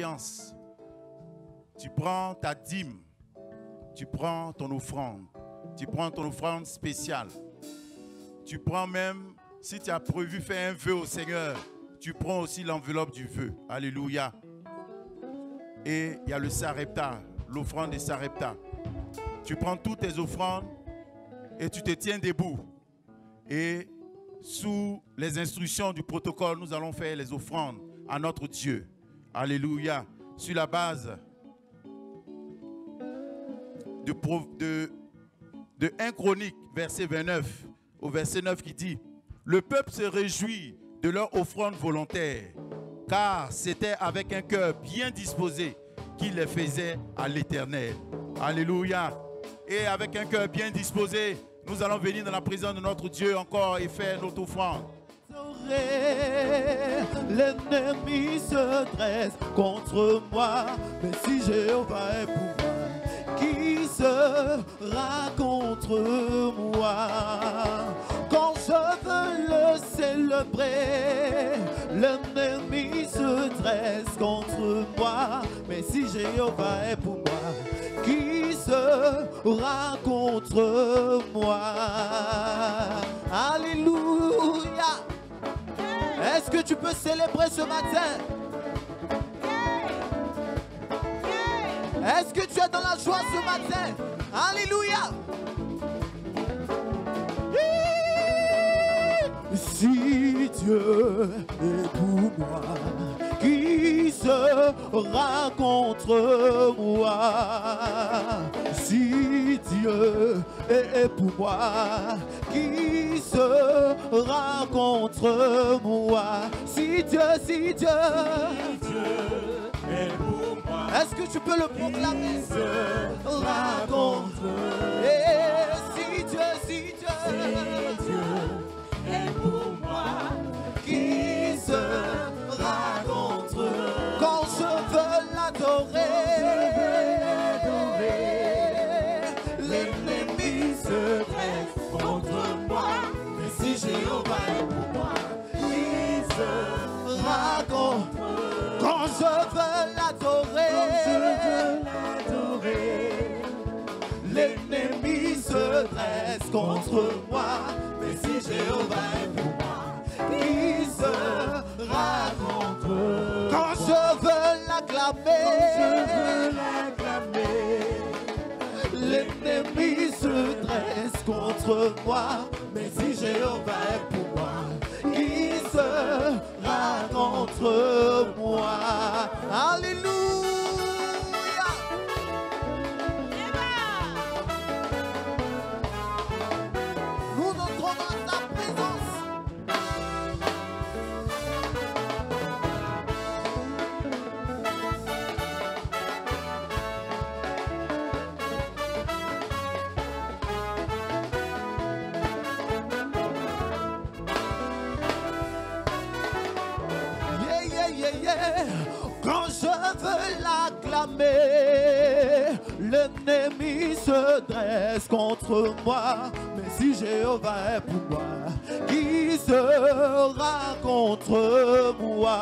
d'alliance. Tu prends ta dîme, tu prends ton offrande, tu prends ton offrande spéciale. Tu prends même, si tu as prévu faire un vœu au Seigneur, tu prends aussi l'enveloppe du vœu. Alléluia. Et il y a le sarepta, l'offrande des sarepta. Tu prends toutes tes offrandes et tu te tiens debout. Et sous les instructions du protocole, nous allons faire les offrandes à notre Dieu. Alléluia. Sur la base de 1 Chronique, verset 29, au verset 9 qui dit: le peuple se réjouit de leur offrande volontaire, car c'était avec un cœur bien disposé qu'ils les faisaient à l'Éternel. Alléluia. Et avec un cœur bien disposé, nous allons venir dans la présence de notre Dieu encore et faire notre offrande. L'ennemi se dresse contre moi, mais si Jéhovah est pour moi, qui sera contre moi? Quand je veux le célébrer, l'ennemi se dresse contre moi, mais si Jéhovah est pour moi, qui sera contre moi? Alléluia. Est-ce que tu peux célébrer ce matin? Est-ce que tu es dans la joie ce matin? Alléluia. Si Dieu est pour moi, qui sera contre moi? Si Dieu est pour moi, qui sera contre moi? Si Dieu est pour moi, est-ce que tu peux le proclamer? Sera contre. Et si Dieu est pour moi, qui sera contre? Quand je veux l'adorer, l'ennemi se dresse contre moi, mais si Jéhovah est pour moi, qui sera contre? Quand je veux l'adorer, l'ennemi se dresse contre moi, mais si Jéhovah est pour moi, qui sera contre? Quand je veux l'acclamer, l'ennemi se dresse contre moi, mais si Jéhovah est pour moi, qui sera contre moi? Alléluia. Nous entrons dans sa présence. Quand je veux l'acclamer, l'ennemi se dresse contre moi, mais si Jéhovah est pour moi, qui sera contre moi?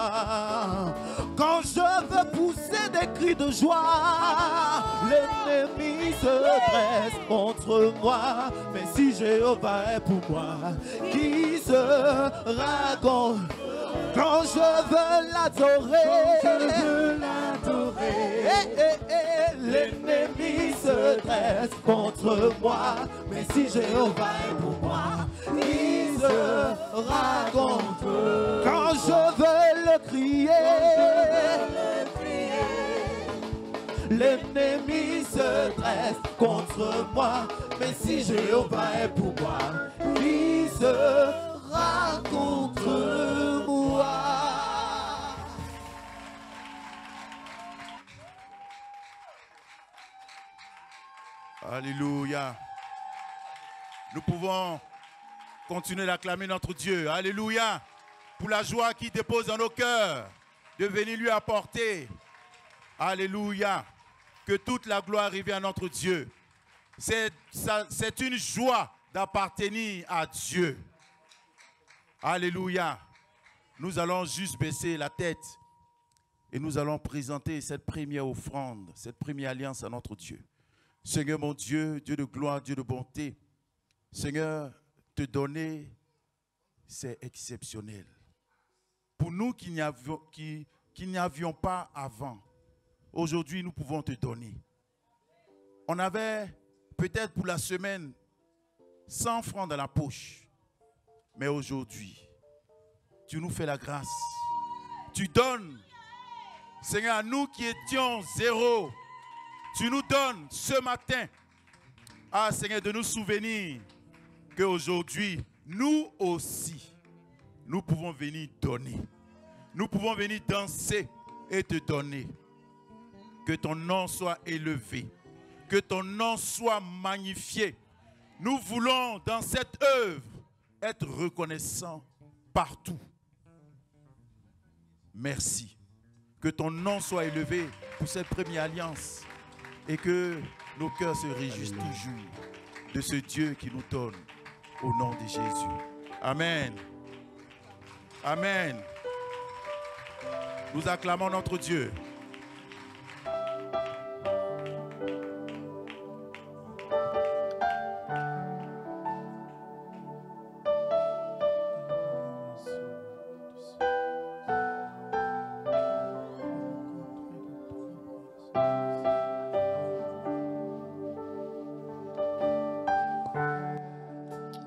Quand je veux pousser des cris de joie, l'ennemi se dresse contre moi, mais si Jéhovah est pour moi, qui sera contre? Quand je veux l'adorer, l'ennemi se dresse contre moi, mais si Jéhovah est pour moi, qui sera contre? Quand je veux le crier, l'ennemi se dresse contre moi, mais si Jéhovah est pour moi, qui sera contre moi? Alléluia. Nous pouvons continuer d'acclamer notre Dieu. Alléluia. Pour la joie qu'il dépose dans nos cœurs, de venir lui apporter. Alléluia. Que toute la gloire arrive à notre Dieu. C'est une joie d'appartenir à Dieu. Alléluia. Nous allons juste baisser la tête Et nous allons présenter cette première offrande, cette première alliance à notre Dieu. Seigneur mon Dieu, Dieu de gloire, Dieu de bonté, Seigneur, te donner, c'est exceptionnel. Pour nous qui n'y avions pas avant, aujourd'hui nous pouvons te donner. On avait peut-être pour la semaine 100 francs dans la poche. Mais aujourd'hui, tu nous fais la grâce. Tu donnes, Seigneur, à nous qui étions zéro, tu nous donnes ce matin, Seigneur, de nous souvenir qu'aujourd'hui, nous aussi, nous pouvons venir donner. Nous pouvons venir danser et te donner. Que ton nom soit élevé. Que ton nom soit magnifié. Nous voulons, dans cette œuvre, être reconnaissants partout. Merci. Que ton nom soit élevé pour cette première alliance et que nos cœurs se réjouissent toujours de ce Dieu qui nous donne au nom de Jésus. Amen. Amen. Nous acclamons notre Dieu.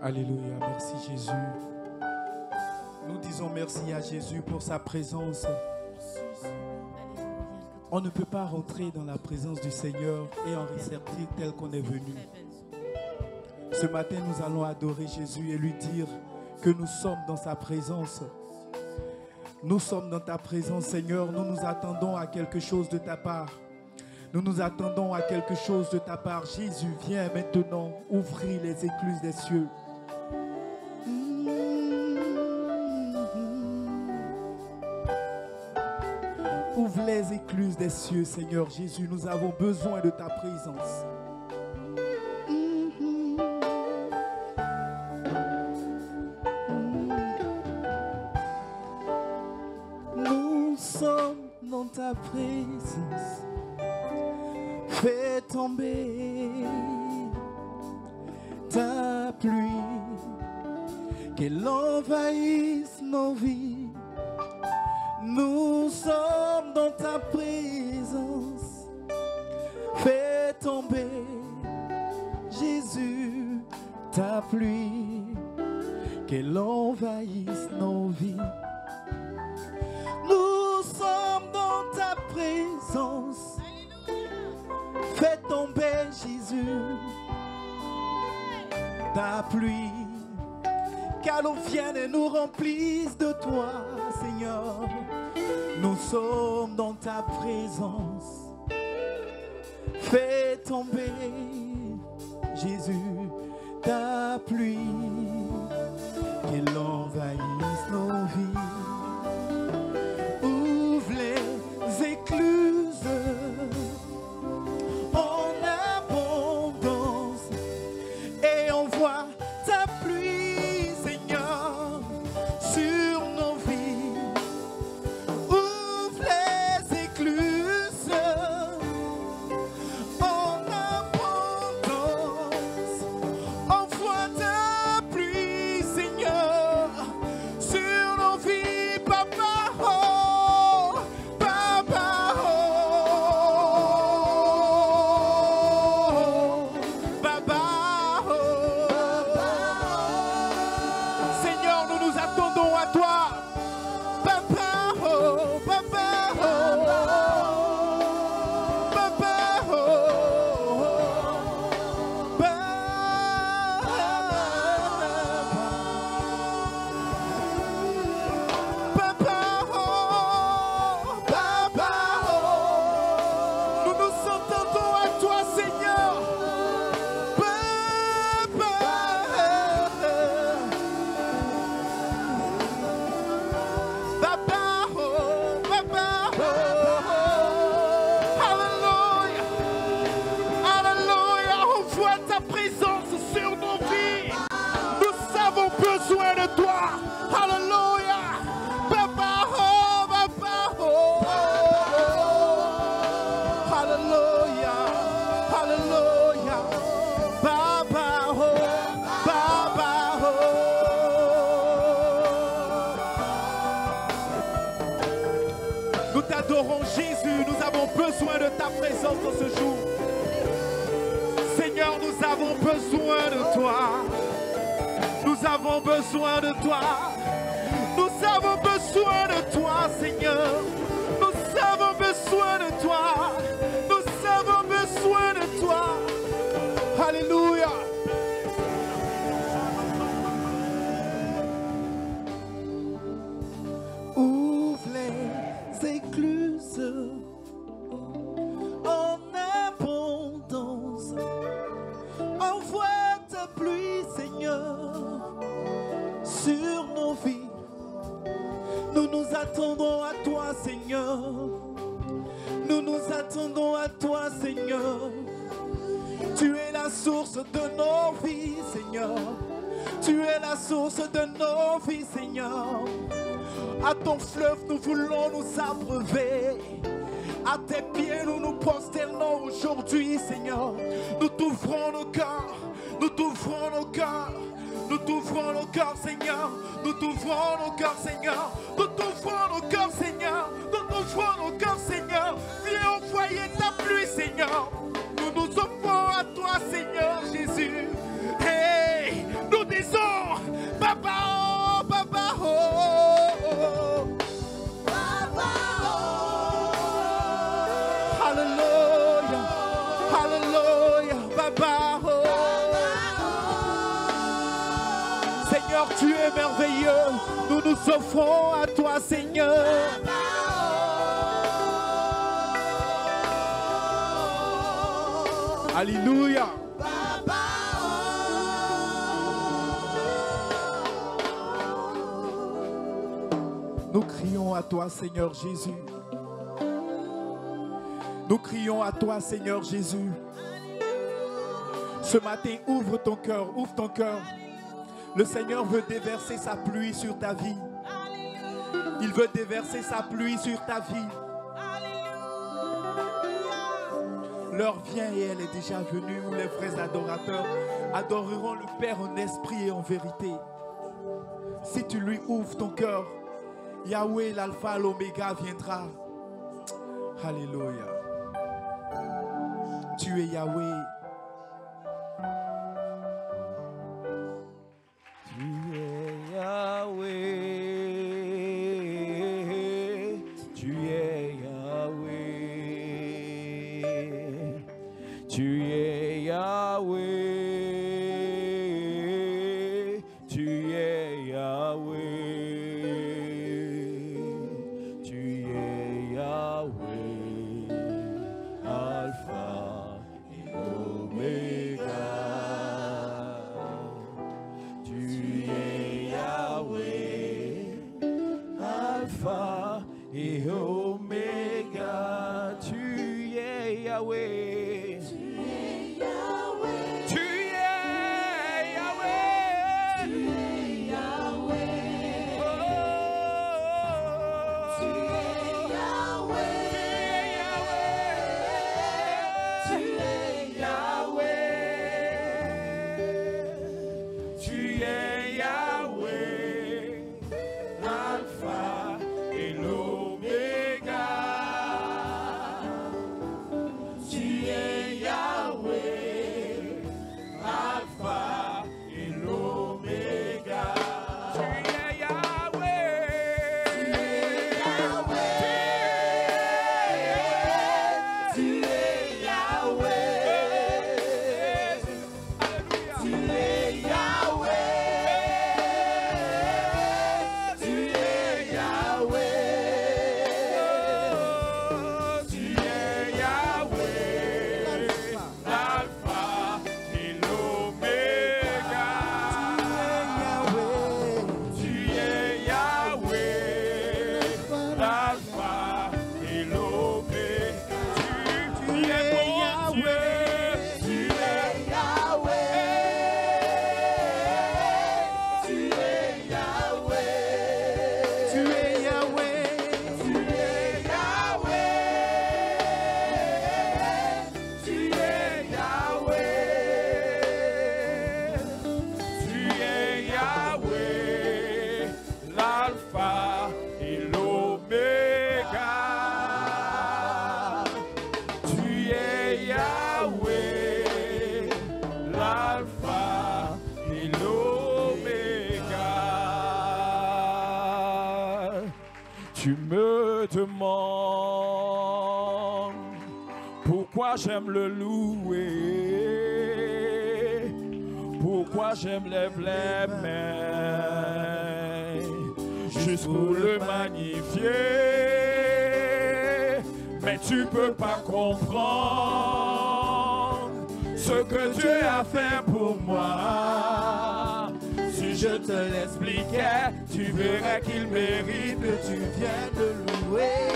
Alléluia, merci Jésus. Nous disons merci à Jésus pour sa présence. On ne peut pas rentrer dans la présence du Seigneur et en ressortir tel qu'on est venu. Ce matin, nous allons adorer Jésus et lui dire que nous sommes dans sa présence. Nous sommes dans ta présence, Seigneur. Nous nous attendons à quelque chose de ta part. Nous nous attendons à quelque chose de ta part. Jésus, viens maintenant ouvrir les écluses des cieux. Ouvre les écluses des cieux, Seigneur Jésus. Nous avons besoin de ta présence. Nous sommes dans ta présence. Fais tomber ta pluie, qu'elle envahisse nos vies. Nous sommes dans ta présence. Fais tomber, Jésus, ta pluie, qu'elle envahisse nos vies. Nous sommes dans ta présence. Fais tomber, Jésus, ta pluie, qu'elle vienne et nous remplisse de toi, Seigneur. Nous sommes dans ta présence. Fais tomber, Jésus, ta pluie, qu'elle envahisse nos vies. Ouvre les écluses en abondance et envoie ta pluie, Seigneur, sur nos vies. Ouvre les écluses en abondance, envoie ta pluie, Seigneur, sur nos vies. Jésus, nous avons besoin de ta présence dans ce jour. Seigneur, nous avons besoin de toi. Nous avons besoin de toi. Nous avons besoin de toi, Seigneur. Nous avons besoin de toi. Nous avons besoin de toi. Alléluia. Ouvre les écluses en abondance. Envoie ta pluie, Seigneur, sur nos vies. Nous nous attendons à toi, Seigneur. Nous nous attendons à toi, Seigneur. Tu es la source de nos vies, Seigneur. Tu es la source de nos vies, Seigneur. À ton fleuve, nous voulons nous abreuver. À tes pieds, nous nous prosternons aujourd'hui, Seigneur. Nous t'ouvrons nos cœurs. Nous t'ouvrons nos cœurs. Nous t'ouvrons nos cœurs, Seigneur. Nous t'ouvrons nos cœurs, Seigneur. Nous t'ouvrons nos cœurs, Seigneur. Nous t'ouvrons nos cœurs, Seigneur. Viens envoyer ta pluie, Seigneur. Nous nous offrons à toi, Seigneur Jésus. Hey, nous disons, Papa, oh, Papa, oh, oh. Papa, oh. Hallelujah, hallelujah, Papa, oh. Seigneur, tu es merveilleux. Nous nous offrons à toi, Seigneur. Alléluia. Nous crions à toi, Seigneur Jésus. Nous crions à toi, Seigneur Jésus. Ce matin, ouvre ton cœur, ouvre ton cœur. Le Seigneur veut déverser sa pluie sur ta vie. Il veut déverser sa pluie sur ta vie. L'heure vient et elle est déjà venue où les vrais adorateurs adoreront le Père en esprit et en vérité. Si tu lui ouvres ton cœur, Yahweh, l'alpha, l'oméga viendra. Alléluia. Tu es Yahweh. Tu es Yahweh. Tu es Yahweh. Tu es Yahweh. Tu es Yahweh. Et Oméga, tu es Yahweh. Tu es Yahweh. Tu es Yahweh. Tu es Yahweh. Oh, tu es Yahweh. Tu es Yahweh. Tu es Yahweh. L'alpha et l'oméga. Tu Tu me demandes pourquoi j'aime le louer, pourquoi j'aime lève les mains, juste pour le magnifier. Mais tu peux pas comprendre ce que Dieu a fait pour moi. Si je te l'expliquais, tu verrais qu'il mérite que tu viennes de louer.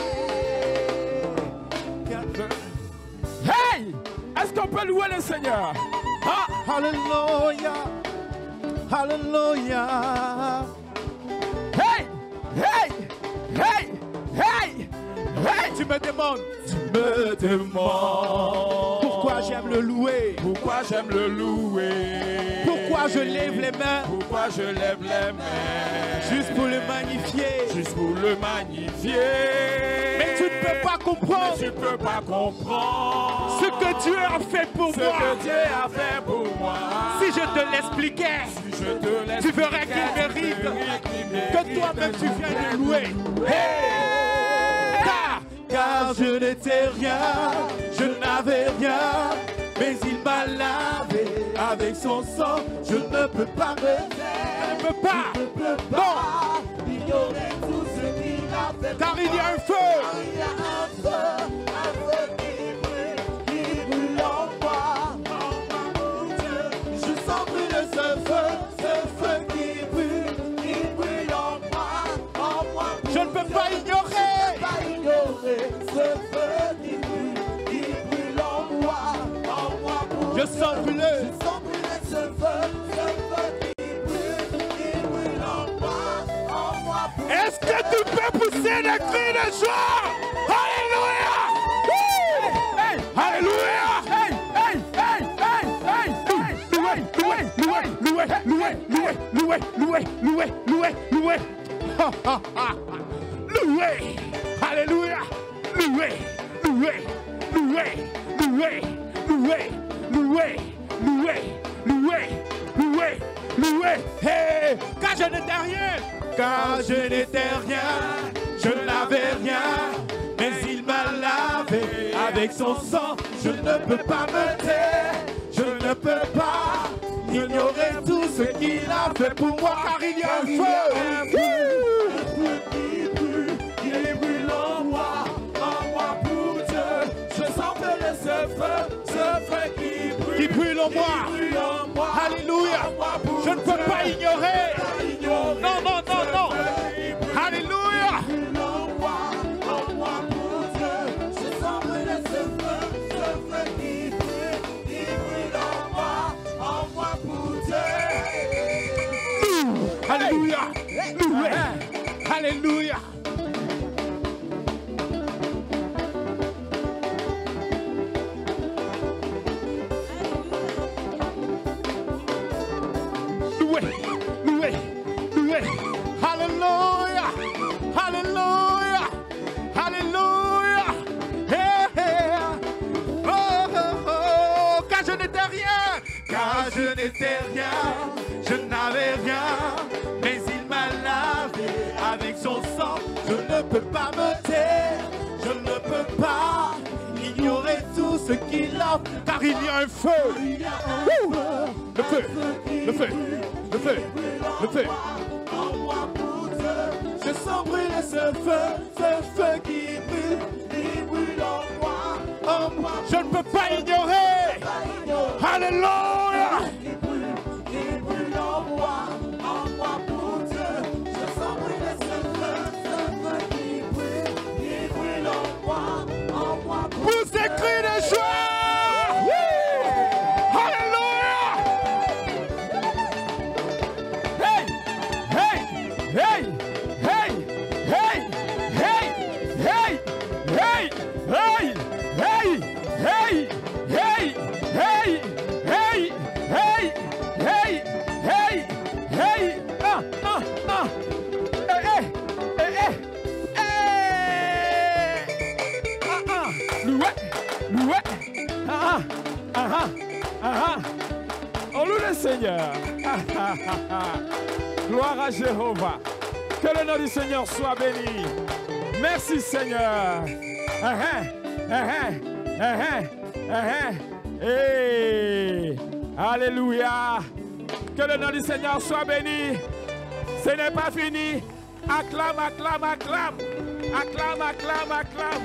Hey! Est-ce qu'on peut louer le Seigneur? Ah! Hallelujah. Hallelujah. Hey! Hey! Hey! Hey! Hey! Tu me demandes Pourquoi j'aime le louer. Pourquoi j'aime le louer? Pourquoi je lève les mains. Pourquoi je lève les mains? Juste pour le magnifier. Juste pour le magnifier. Mais tu ne peux pas comprendre. Mais tu peux pas comprendre ce que Dieu a fait pour moi. Ce que Dieu a fait pour moi. Si je te l'expliquais, tu verrais qu'il mérite que toi-même tu viennes de louer. Car je n'étais rien, je n'avais rien, mais il m'a lavé avec son sang. Je ne peux pas me taire, je ne peux pas, non, ignorer tout ce qu'il a fait. Car il y a un feu, qui brûle en moi. Je sens brûler ce feu qui brûle en moi. Je ne peux pas ignorer. Ce feu qui brûle en moi, je sens brûler ce feu qui brûle en moi. Est-ce que tu peux pousser des cris de joie? Alléluia! Hey! Alléluia! Hey! Hey! Hey! Hey! Hey! Loué! Alléluia! Loué! Hey! Car je n'étais rien! Je n'avais rien! Mais il m'a lavé avec son sang. Je ne peux pas me taire! Je ne peux pas ignorer tout ce qu'il a fait pour moi. Car il y a un feu! Qui brûle en moi pour Dieu. Je sens brûler ce feu qui brûle en moi. Alléluia. Je ne peux pas ignorer. Non. Alléluia. Je sens brûler ce feu qui brûle en moi pour Dieu. Alléluia. Alléluia. Loué. Alléluia. Hey. Oh. Car je n'étais rien. Je n'avais rien. Mais il m'a lavé avec son sang. Je ne peux pas me taire. Je ne peux pas ignorer tout ce qu'il a fait. Car il y a un feu. Le feu. Je sens brûler ce feu qui brûle en moi. Je ne peux pas ignorer. Alléluia. Qui brûle en moi pour Dieu. Je sens brûler ce feu qui brûle en moi. Pour ces cris de joie. On loue le Seigneur. Gloire à Jéhovah. Que le nom du Seigneur soit béni. Merci Seigneur. Hey. Alléluia. Que le nom du Seigneur soit béni. Ce n'est pas fini. Acclame, acclame, acclame. Acclame, acclame, acclame.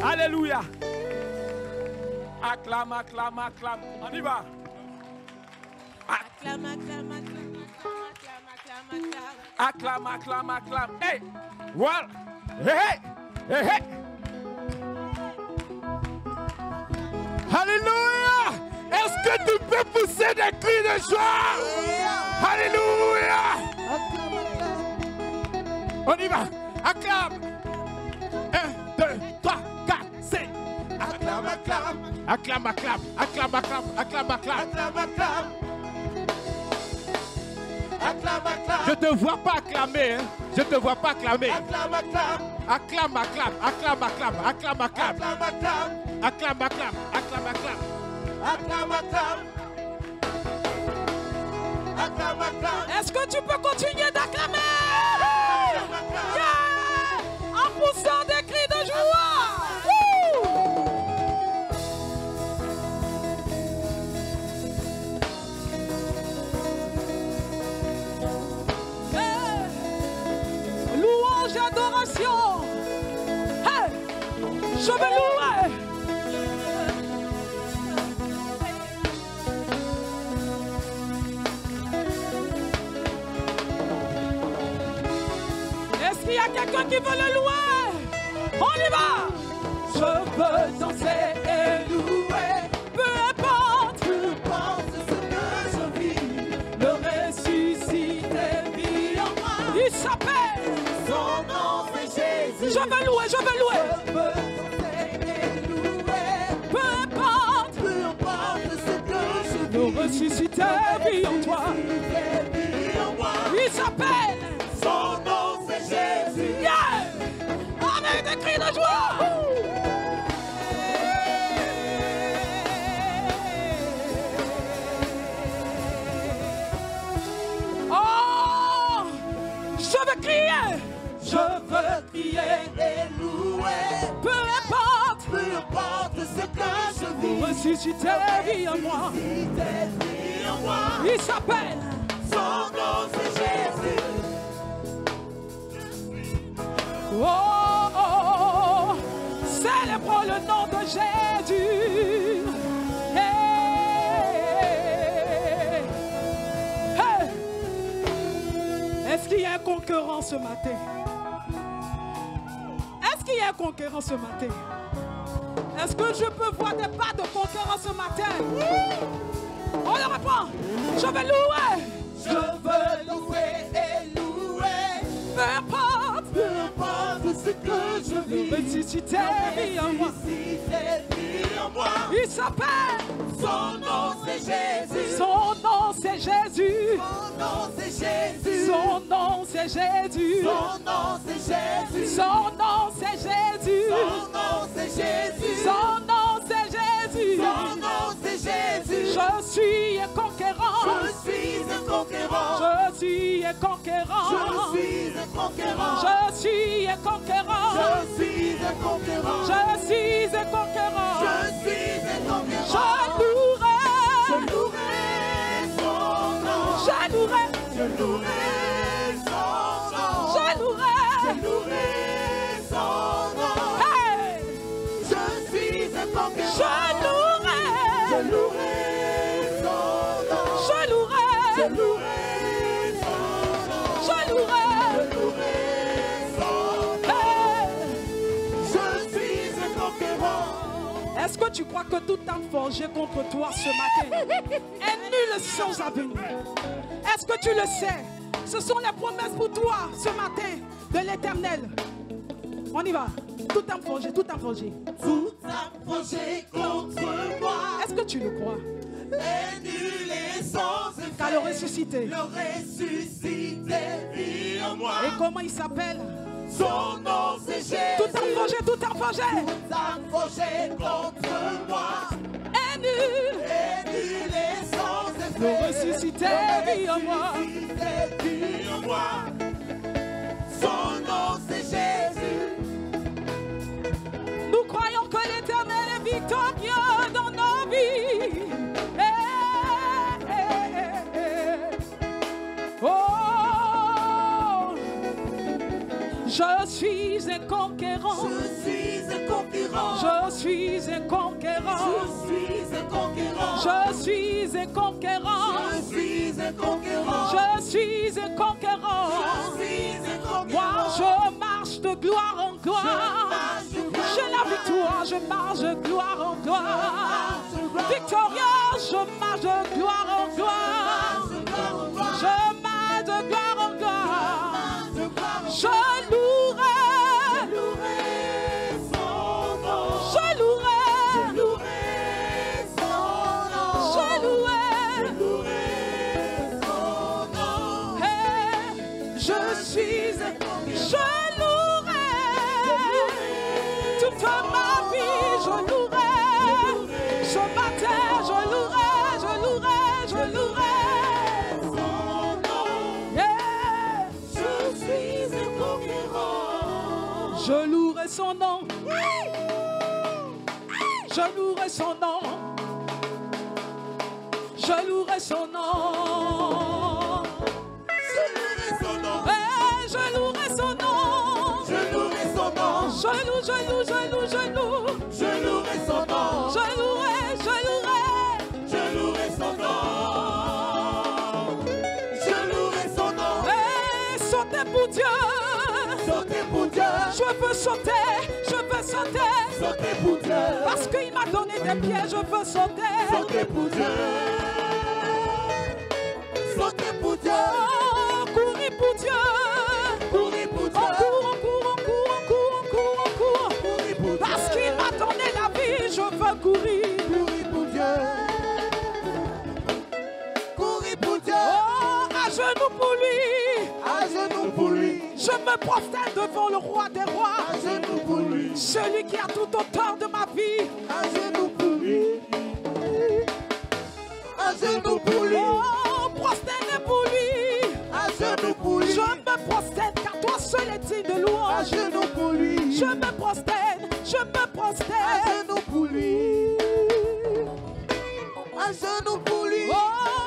Alléluia. Acclame, acclame, acclame. On y va. Acclame, acclame, acclame, acclame, acclame, Acclame, acclame. acclame, acclame. Hey. Well. Hey. Hey. Hey. Alléluia. Est-ce que tu peux pousser des cris de joie? Alléluia. On y va. Acclame. 1, 2, 3, 4, 5. Acclame, acclame. Acclame, acclame. Acclame, acclame. Acclame, acclame. Acclame, acclame. Acclame, acclame. Je te vois pas acclamer. Hein? Je te vois pas acclamer. Acclame, acclame. Acclame, acclame. Acclame, acclame. Acclame, acclame. Acclame, acclame. Acclame, acclame. Acclame, acclame. Acclame, acclame. Acclame, acclame. Est-ce que tu peux continuer d'acclamer? Yeah! En poussant des cris de joie. Wouh! Hey! Louange et adoration. Hey! Je vais louer. Est-ce qu'il y a quelqu'un qui veut le louer? On y va! Je veux danser et louer, peu importe ce que je vis. Le ressuscité vit en moi. Il s'appelle, son nom c'est Jésus. Je veux louer, je veux louer. Je veux danser et louer, peu importe ce que je vis. Le ressuscité vit en toi. Il s'appelle, son nom c'est Jésus. Yeah! Avec des cris de joie. Oh! Je veux crier. Je veux crier et louer. Peu importe ce que je vis. Ressuscité vit en moi. Il s'appelle, son nom c'est Jésus. Oh, oh, oh, célébrons le nom de Jésus. Hey, hey. Est-ce qu'il y a un conquérant ce matin? Est-ce qu'il y a un conquérant ce matin? Est-ce que je peux voir des pas de conquérant ce matin? On le reprend. Je vais louer. Je veux louer et louer. Peu importe ce que je vis. Le ressuscité vit en moi. Il s'appelle, son nom c'est Jésus. Son nom c'est Jésus. Son nom c'est Jésus. Son nom c'est Jésus. Son nom c'est Jésus. Son nom c'est Jésus. Son nom c'est Jésus. Son nom c'est Jésus. Son nom c'est Jésus. Je suis un conquérant. Je suis un conquérant. Je suis un conquérant. Je suis un conquérant. Je suis un conquérant. Je suis un conquérant. Je suis un conquérant. Je suis un conquérant. Je louerai son nom. Je louerai son nom. Je louerai son nom. Hey! Je suis un conquérant. Je louerai son nom. Je louerai son nom. Je louerai son nom. Hey! Je suis un conquérant. Est-ce que tu crois que tout arme forgé contre toi ce matin est nul sans avenir? Est-ce que tu le sais? Ce sont les promesses pour toi ce matin de l'Éternel. On y va. Tout arme forgé, tout arme forgé. Tout arme forgé contre moi. Est-ce que tu le crois? Est nul et sans effet. Car le ressuscité vit en moi. Et comment il s'appelle? Son nom c'est Jésus. Tout arme forgé, tout arme forgé. Tout arme forgé contre moi. Est nul et sans effet. Le ressuscité vit en moi. Son nom c'est Jésus. Je suis un conquérant. Je suis un conquérant. Je suis un conquérant. Moi je marche de gloire en gloire. J'ai la victoire, je marche de gloire en gloire. Victorieux, je marche de gloire en gloire. Je marche de gloire en gloire. Je louerai son nom. Je louerai son nom. Je louerai son nom. Hey, je louerai toute ma vie, je louerai. Ce matin, je louerai son nom. Yeah. Je suis un conquérant. Je louerai son nom. Je louerai son nom. Je louerai son nom. Je louerai son nom. Je louerai son nom. Je loue. Je louerai son nom. Je louerai son nom. Je louerai son nom. Sautez pour Dieu. Sautez pour Dieu. Je veux sauter. Sautez pour Dieu. Parce qu'il m'a donné des pieds, je veux sauter. Sautez pour Dieu. Sautez pour Dieu. Oh, courir pour Dieu. Courir pour Dieu. On court. Parce qu'il m'a donné la vie, je veux courir. Courir pour Dieu. Courir pour Dieu. Oh, à genoux pour lui. À genoux pour lui. Je me prosterne devant le roi des rois. À genoux pour lui. Celui qui a tout auteur de ma vie. À genoux pour lui. À genoux pour lui. Oh, prosterne pour lui. À genoux pour lui. Je me prosterne car toi seul est digne de louange. À genoux pour lui. Je me prosterne. À genoux pour lui. À genoux pour lui. Oh,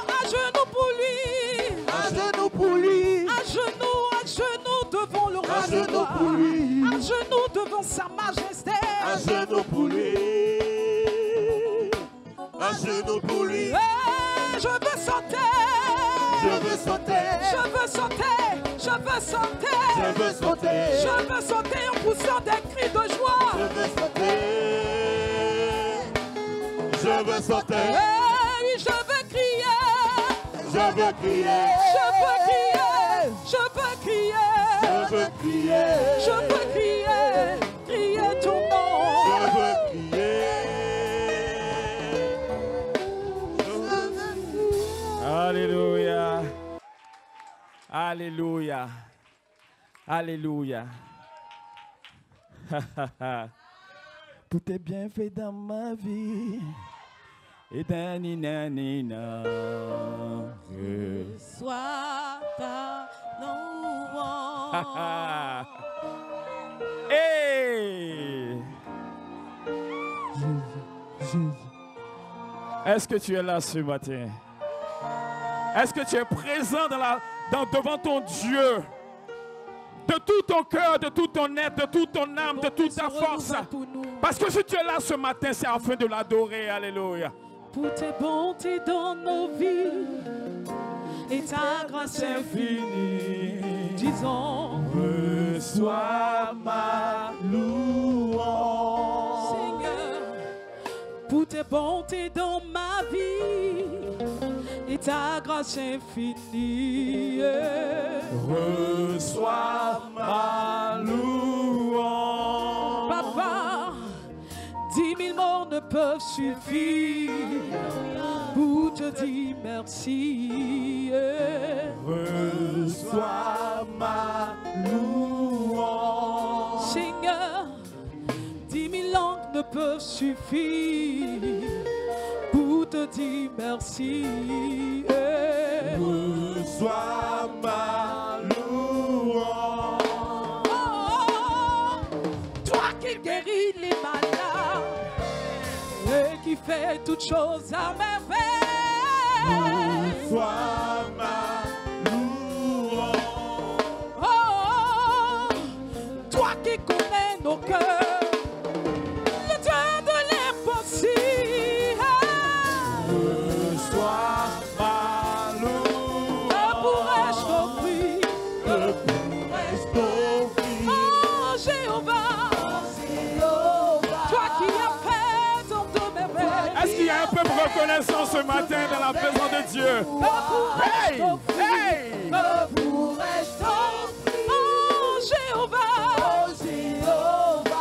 à genoux pour lui. À genoux pour lui. À genoux devant le roi des rois. À genoux devant sa majesté. À genoux pour lui. À genoux pour lui. Je veux sauter. Je veux sauter. Je veux sauter. Je veux sauter. Je veux sauter. Je veux sauter en poussant des cris de joie. Je veux sauter. Je veux sauter. Oui, je veux crier. Je veux crier. Je veux crier. Je veux crier. Je veux crier. Je veux crier. Crier ton nom. Je veux crier. Alléluia. Alléluia. Alléluia. Tout est bien fait dans ma vie. Et nina. Sois ta louange. Hey! Est-ce que tu es là ce matin? Est-ce que tu es présent devant ton Dieu? De tout ton cœur, de tout ton être, de toute ton âme, de toute ta force. Parce que si tu es là ce matin, c'est afin de l'adorer. Alléluia. Pour tes bontés dans nos vies et ta grâce infinie, disons, reçois ma louange. Seigneur, pour tes bontés dans ma vie et ta grâce infinie, reçois ma louange. Papa, 10 000 mots ne peuvent suffire pour te dire merci. Reçois ma louange. Seigneur, 10 000 langues ne peuvent suffire pour te dire merci. Reçois ma louange. Oh, toi qui guéris les malades et qui fais toutes choses à merveille. Reçois ma louange. Oh, toi qui connais nos cœurs Est-ce qu'il y a un peuple reconnaissant ce matin dans la présence de Dieu? Hey! Hey! Que pourrais-je t'offrir? Oh Jéhovah,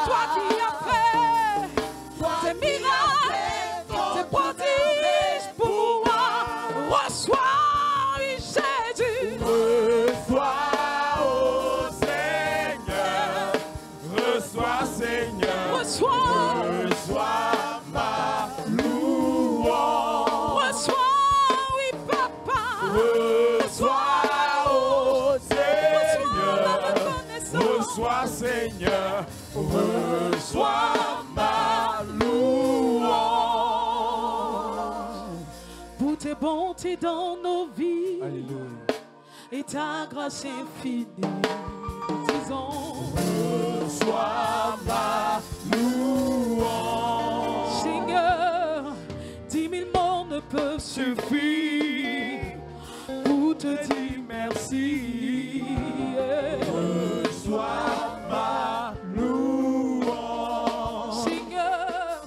toi qui as fait tes miracles, tes prodiges pour moi, reçois Jésus. Reçois, oh Seigneur, reçois Seigneur, reçois ma louange. Reçois, oui papa. Reçois, oh Seigneur, reçois Seigneur, reçois ma louange. Pour tes bontés dans nos vies. Alléluia. Et ta grâce infinie, disons, reçois ma louange. Seigneur, 10 000 mots ne peuvent suffire pour te dire merci. Reçois ma louange. Seigneur,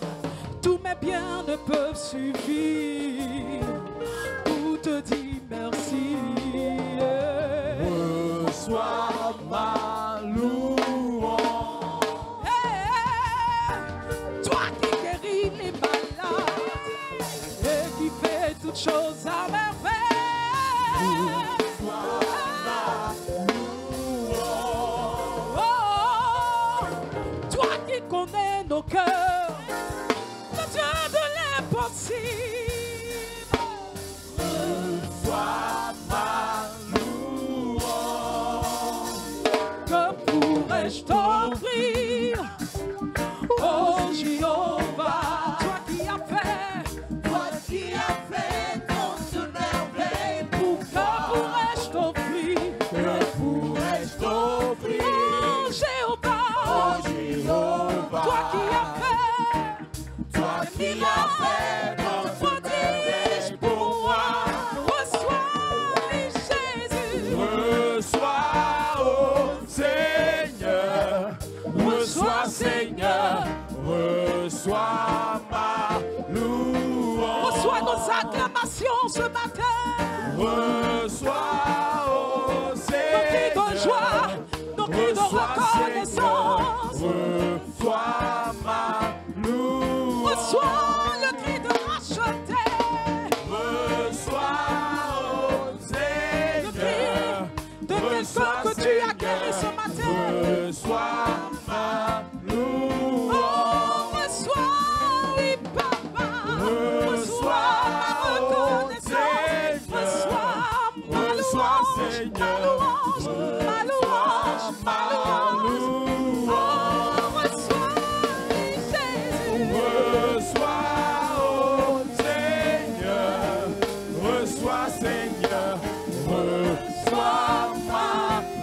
tous mes biens ne peuvent suffire pour te dire merci. Reçois ma louange. Toi qui guéris les malades et qui fais toutes choses à merveille. Reçois ma louange. Oh, toi qui connais nos cœurs, le Dieu de l'impossible. Reçois ma louange. Que pourrais-je t'offrir, oh Jéhovah, toi qui as fait toute merveille, pour que pourrais-je t'offrir, oh Jéhovah, toi qui as fait des miracles, prodiges pour moi, reçois Jésus. Reçois, oh Seigneur, reçois Seigneur, reçois ma louange. Reçois nos acclamations ce matin, Reçois, oh nos cris Seigneur, de joie, nos cris de reconnaissance. reçois ma louange. Reçois le cri de racheter, Reçois, oh le cri Seigneur, de quelqu'un que tu as guéri ce matin. reçois ma louange. Oh, reçois, oui papa, reçois ma reconnaissance, reçois ma louange, ma louange, ma louange. Oh, reçois Jésus. Reçois, oh Seigneur, reçois Seigneur, reçois ma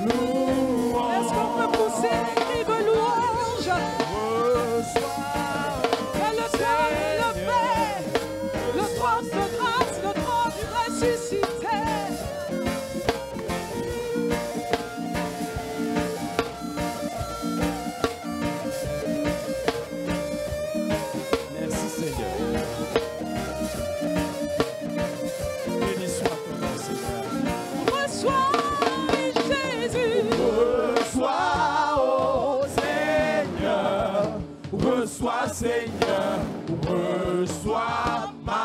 louange. Est-ce qu'on peut pousser les cris de louange? Reçois, Que le trône élevé, le trône de grâce, le trône du ressuscité. merci Seigneur. Béni soit ton nom Seigneur. Reçois Jésus. Reçois, oh Seigneur, reçois Seigneur, reçois ma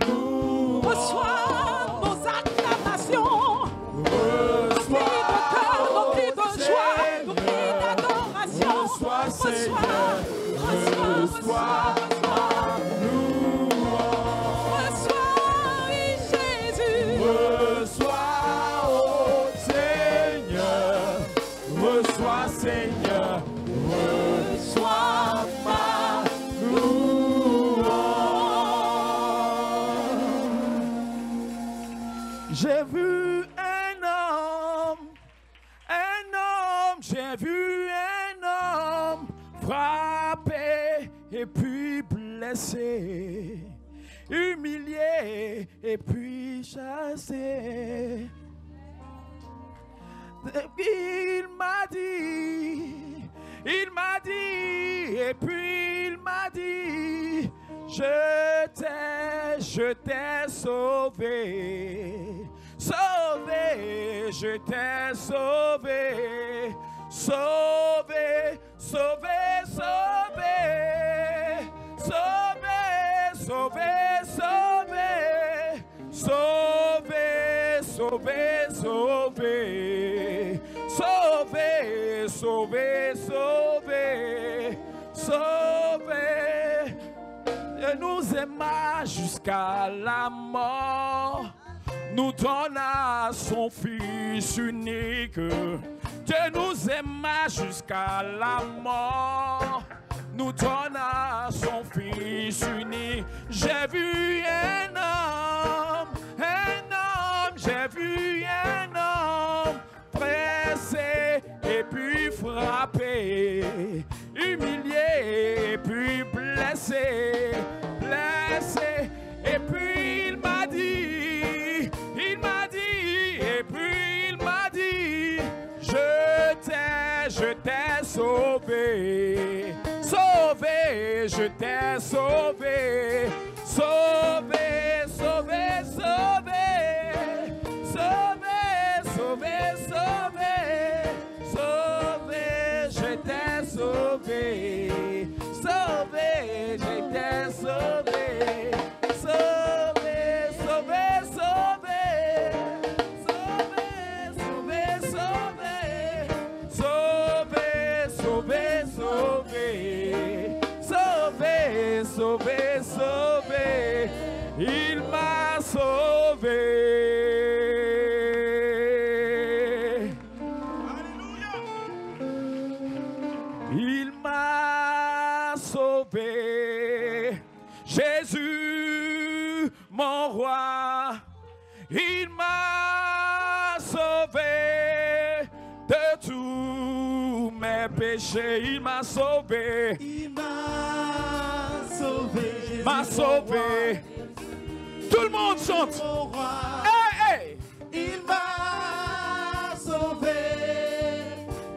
louange. Reçois nos acclamations, Reçois, nos cris de cœur, nos cris de joie, nos cris Seigneur, d'adoration. reçois Reçois, Seigneur, reçois, reçois ma louange. reçois Jésus. Reçois, oh Seigneur, reçois Seigneur, reçois ma louange. J'ai vu un homme, j'ai vu un homme frappé et puis blessé, humilié et puis chassé. Il m'a dit, et puis il m'a dit, je je t'ai sauvé. Sauvé, je t'ai sauvé. Sauvé, sauvé, sauvé. Sauvé, sauvé, sauvé. Sauvé, sauvé, sauvé. Sauvé, sauvé, sauvé. Sauvé. Et nous aima jusqu'à la mort, nous donna son Fils unique. Dieu nous aima jusqu'à la mort, nous donna son Fils unique. J'ai vu un homme, j'ai vu un homme pressé et puis frappé, humilié et puis blessé, blessé. Et puis il m'a dit, et puis il m'a dit, je t'ai sauvé, sauvé, je t'ai sauvé, sauvé, sauvé, sauvé, sauvé, sauvé, sauvé, sauvé, je t'ai sauvé, sauvé, je t'ai sauvé, sauvé, sauvé, sauvé, sauvé, sauvé, sauvé, sauvé, sauvé, sauvé, sauvé, sauvé, il m'a sauvé. Il m'a sauvé, Jésus, mon roi, il m'a sauvé de tous mes péchés, il m'a sauvé, Il m'a sauvé. m'a sauvé. Tout le monde chante. Mon roi, Hey, hey. il m'a sauvé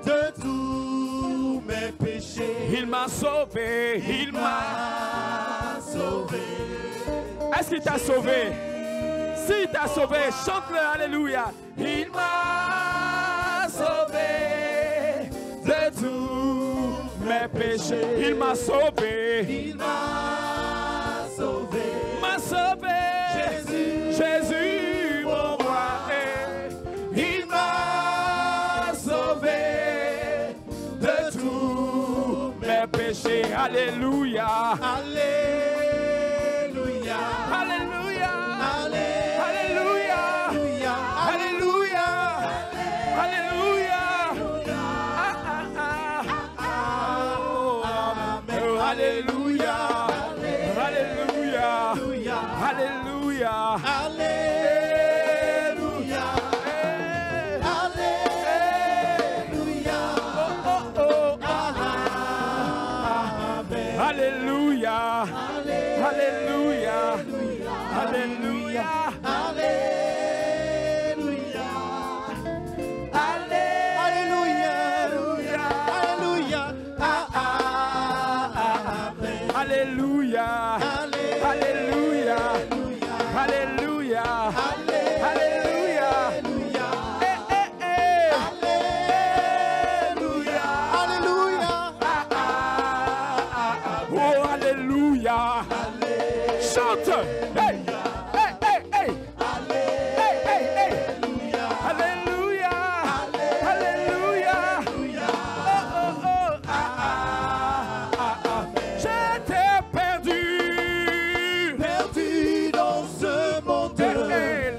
de tous mes péchés. Il m'a sauvé, il m'a. sauvé. Est-ce qu'il t'a sauvé? S'il t'a sauvé, chante-le, alléluia. Il m'a sauvé de tous mes péchés. Il m'a sauvé. Il m'a sauvé. M'a sauvé. Jésus, Jésus, mon roi. il m'a sauvé de tous Mes péchés, alléluia. Alléluia. Alléluia. Alléluia. Alléluia. Alléluia. Alléluia. Alléluia. Alléluia. Alléluia. Alléluia. Alléluia. Alléluia. Alléluia. Alléluia. Alléluia. Alléluia. Alléluia. Oh, alléluia. Chante. Hey. Hey, hey, hey. Hey, hey, hey. Alléluia. Alléluia. Oh, oh, oh. J'étais perdu. Perdu dans ce monde,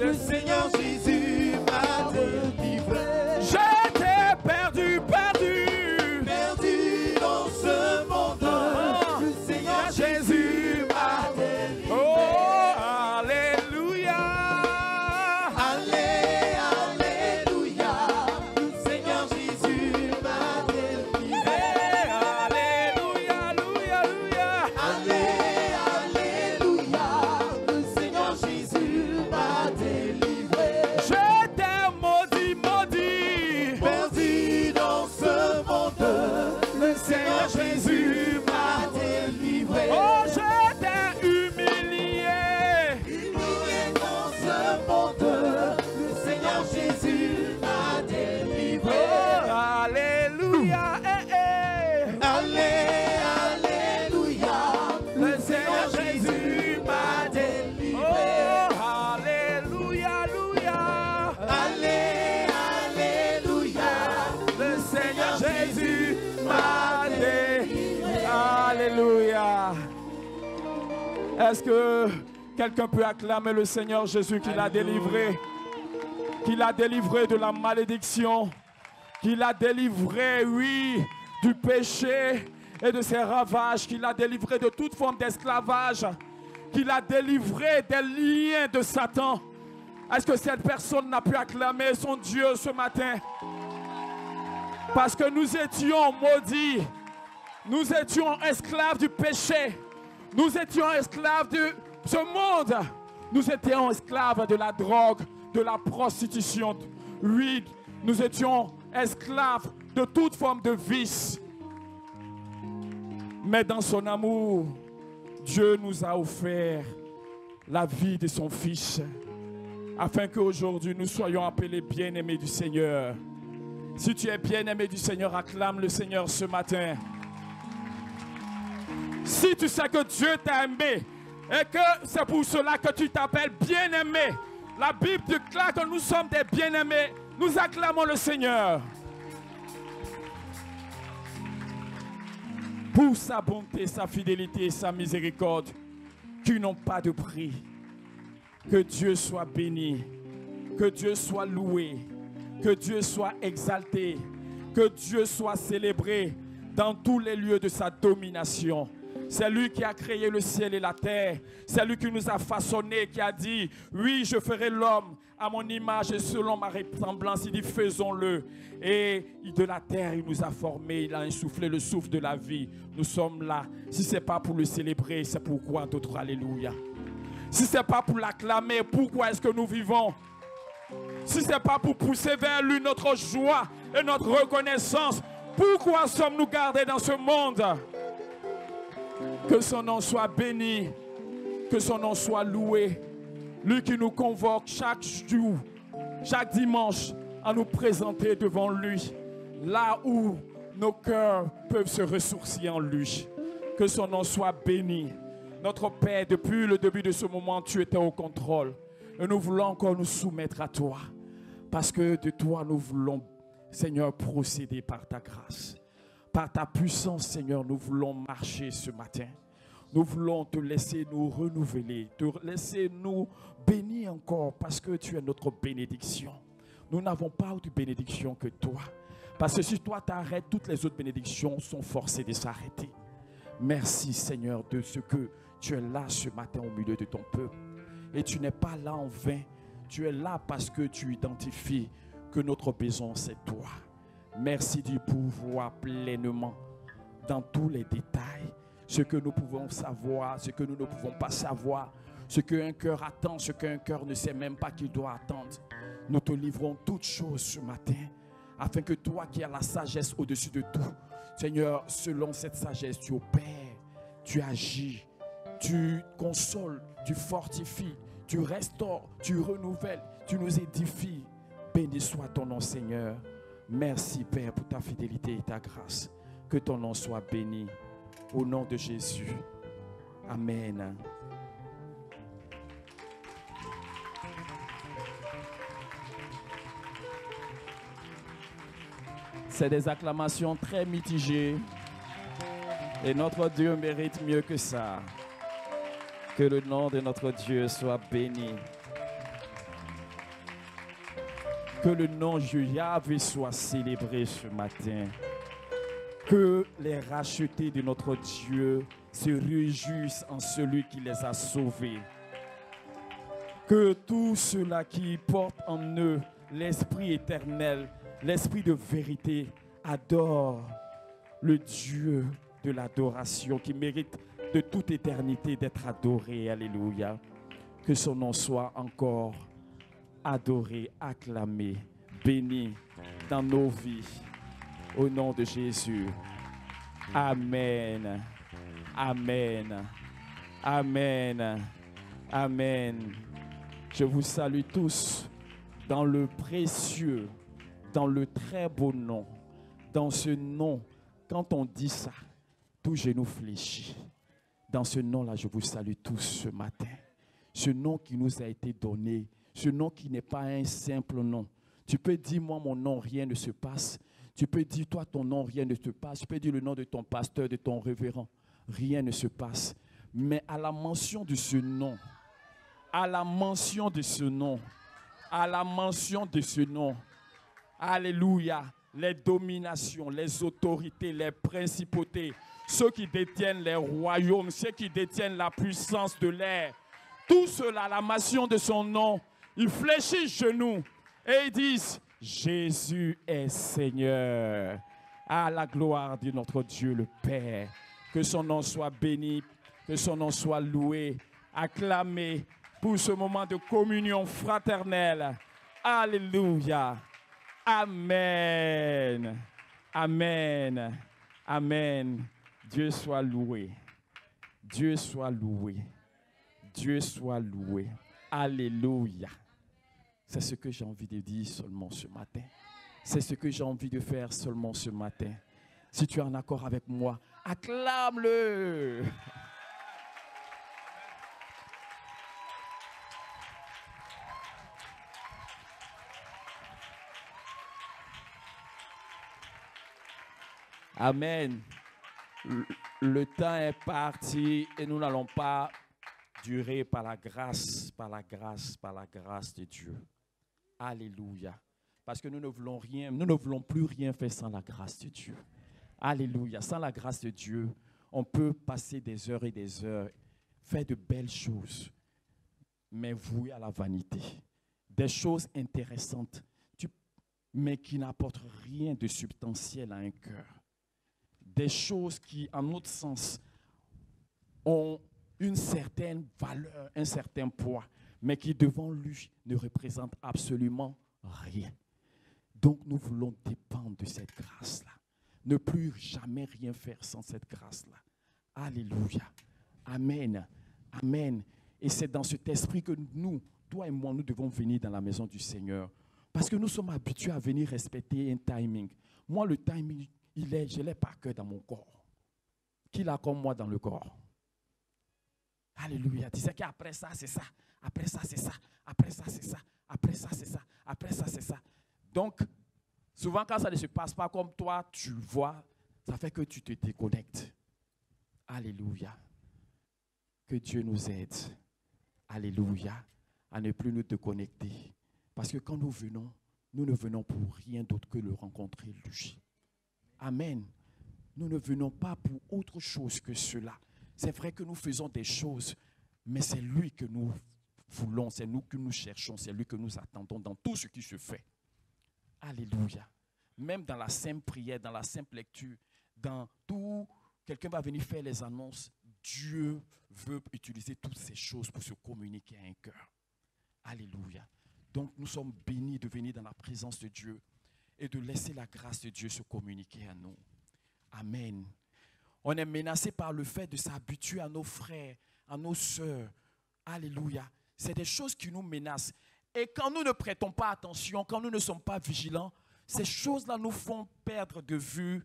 Le Seigneur Jésus m'a délivré. J'étais perdu, perdu. Perdu dans ce monde, le Seigneur Jésus m'a délivré. Oh, Le Seigneur Jésus m'a délivré. Oh, alléluia, alléluia. Alléluia. Le Seigneur Jésus m'a délivré. Alléluia. Est-ce que quelqu'un peut acclamer le Seigneur Jésus qui l'a délivré? Qui l'a délivré de la malédiction, qui l'a délivré, oui, du péché et de ses ravages, qui l'a délivré de toute forme d'esclavage, qui l'a délivré des liens de Satan. Est-ce que cette personne n'a pu acclamer son Dieu ce matin? Parce que nous étions maudits, nous étions esclaves du péché, nous étions esclaves de ce monde, nous étions esclaves de la drogue, de la prostitution. Oui, nous étions esclaves de toute forme de vice. Mais dans son amour, Dieu nous a offert la vie de son Fils, afin qu'aujourd'hui nous soyons appelés bien-aimés du Seigneur. Si tu es bien-aimé du Seigneur, acclame le Seigneur ce matin. Si tu sais que Dieu t'a aimé et que c'est pour cela que tu t'appelles bien-aimé, la Bible déclare que nous sommes des bien-aimés. Nous acclamons le Seigneur pour sa bonté, sa fidélité et sa miséricorde qui n'ont pas de prix. Que Dieu soit béni, que Dieu soit loué, que Dieu soit exalté, que Dieu soit célébré dans tous les lieux de sa domination. C'est lui qui a créé le ciel et la terre. C'est lui qui nous a façonnés, qui a dit, oui, je ferai l'homme à mon image et selon ma ressemblance. Il dit, faisons-le. Et de la terre, il nous a formés. Il a insufflé le souffle de la vie. Nous sommes là. Si ce n'est pas pour le célébrer, c'est pourquoi d'autres, alléluia. Si ce n'est pas pour l'acclamer, pourquoi est-ce que nous vivons? Si ce n'est pas pour pousser vers lui notre joie et notre reconnaissance, pourquoi sommes-nous gardés dans ce monde? Que son nom soit béni, que son nom soit loué. Lui qui nous convoque chaque jour, chaque dimanche, à nous présenter devant lui, là où nos cœurs peuvent se ressourcer en lui. Que son nom soit béni. Notre Père, depuis le début de ce moment, tu étais au contrôle. Et nous voulons encore nous soumettre à toi. Parce que de toi, nous voulons, Seigneur, procéder par ta grâce. Par ta puissance, Seigneur, nous voulons marcher ce matin. Nous voulons te laisser nous renouveler, te laisser nous bénir encore parce que tu es notre bénédiction. Nous n'avons pas de bénédiction que toi. Parce que si toi t'arrêtes, toutes les autres bénédictions sont forcées de s'arrêter. Merci Seigneur de ce que tu es là ce matin au milieu de ton peuple. Et tu n'es pas là en vain. Tu es là parce que tu identifies que notre besoin c'est toi. Merci du pouvoir pleinement dans tous les détails. Ce que nous pouvons savoir, ce que nous ne pouvons pas savoir, ce qu'un cœur attend, ce qu'un cœur ne sait même pas qu'il doit attendre. Nous te livrons toutes choses ce matin, afin que toi qui as la sagesse au-dessus de tout, Seigneur, selon cette sagesse, tu opères, tu agis, tu consoles, tu fortifies, tu restaures, tu renouvelles, tu nous édifies. Béni soit ton nom, Seigneur. Merci, Père, pour ta fidélité et ta grâce. Que ton nom soit béni. Au nom de Jésus. Amen. C'est des acclamations très mitigées. Et notre Dieu mérite mieux que ça. Que le nom de notre Dieu soit béni. Que le nom de Yahvé soit célébré ce matin. Que les rachetés de notre Dieu se réjouissent en celui qui les a sauvés. Que tous ceux-là qui portent en eux l'esprit éternel, l'esprit de vérité, adorent le Dieu de l'adoration qui mérite de toute éternité d'être adoré. Alléluia. Que son nom soit encore adoré, acclamé, béni dans nos vies. Au nom de Jésus. Amen. Amen. Amen. Amen. Je vous salue tous dans le précieux, dans le très beau nom. Dans ce nom, quand on dit ça, tout genou fléchit. Dans ce nom-là, je vous salue tous ce matin. Ce nom qui nous a été donné, ce nom qui n'est pas un simple nom. Tu peux dire, moi, mon nom, rien ne se passe. Tu peux dire, toi, ton nom, rien ne se passe. Tu peux dire le nom de ton pasteur, de ton révérend. Rien ne se passe. Mais à la mention de ce nom, à la mention de ce nom, à la mention de ce nom, alléluia, les dominations, les autorités, les principautés, ceux qui détiennent les royaumes, ceux qui détiennent la puissance de l'air, tout cela, à la mention de son nom, ils fléchissent genoux et ils disent, Jésus est Seigneur. À la gloire de notre Dieu le Père. Que son nom soit béni, que son nom soit loué, acclamé pour ce moment de communion fraternelle. Alléluia. Amen. Amen. Amen. Dieu soit loué. Dieu soit loué. Dieu soit loué. Alléluia. C'est ce que j'ai envie de dire seulement ce matin. C'est ce que j'ai envie de faire seulement ce matin. Si tu es en accord avec moi, acclame-le. Amen. Le temps est parti et nous n'allons pas durer par la grâce de Dieu. Alléluia. Parce que nous ne voulons plus rien faire sans la grâce de Dieu. Alléluia. Sans la grâce de Dieu, on peut passer des heures et des heures, faire de belles choses, mais vouées à la vanité. Des choses intéressantes, mais qui n'apportent rien de substantiel à un cœur. Des choses qui, en notre sens, ont une certaine valeur, un certain poids, mais qui devant lui ne représentent absolument rien. Donc nous voulons dépendre de cette grâce-là. Ne plus jamais rien faire sans cette grâce-là. Alléluia. Amen. Amen. Et c'est dans cet esprit que nous, toi et moi, nous devons venir dans la maison du Seigneur. Parce que nous sommes habitués à venir respecter un timing. Moi, le timing, je ne l'ai pas que dans mon corps. Qui l'a comme moi dans le corps? Alléluia. Tu sais qu'après ça, c'est ça. Après ça, c'est ça. Après ça, c'est ça. Après ça, c'est ça. Après ça, c'est ça. Donc, souvent, quand ça ne se passe pas comme toi, tu vois, ça fait que tu te déconnectes. Alléluia. Que Dieu nous aide. Alléluia. À ne plus nous déconnecter. Parce que quand nous ne venons pour rien d'autre que le rencontrer lui. Amen. Nous ne venons pas pour autre chose que cela. C'est vrai que nous faisons des choses, mais c'est lui que nous voulons, c'est nous que nous cherchons, c'est lui que nous attendons dans tout ce qui se fait. Alléluia. Même dans la simple prière, dans la simple lecture, dans tout, quelqu'un va venir faire les annonces. Dieu veut utiliser toutes ces choses pour se communiquer à un cœur. Alléluia. Donc nous sommes bénis de venir dans la présence de Dieu et de laisser la grâce de Dieu se communiquer à nous. Amen. On est menacé par le fait de s'habituer à nos frères, à nos sœurs. Alléluia. C'est des choses qui nous menacent. Et quand nous ne prêtons pas attention, quand nous ne sommes pas vigilants, ces choses-là nous font perdre de vue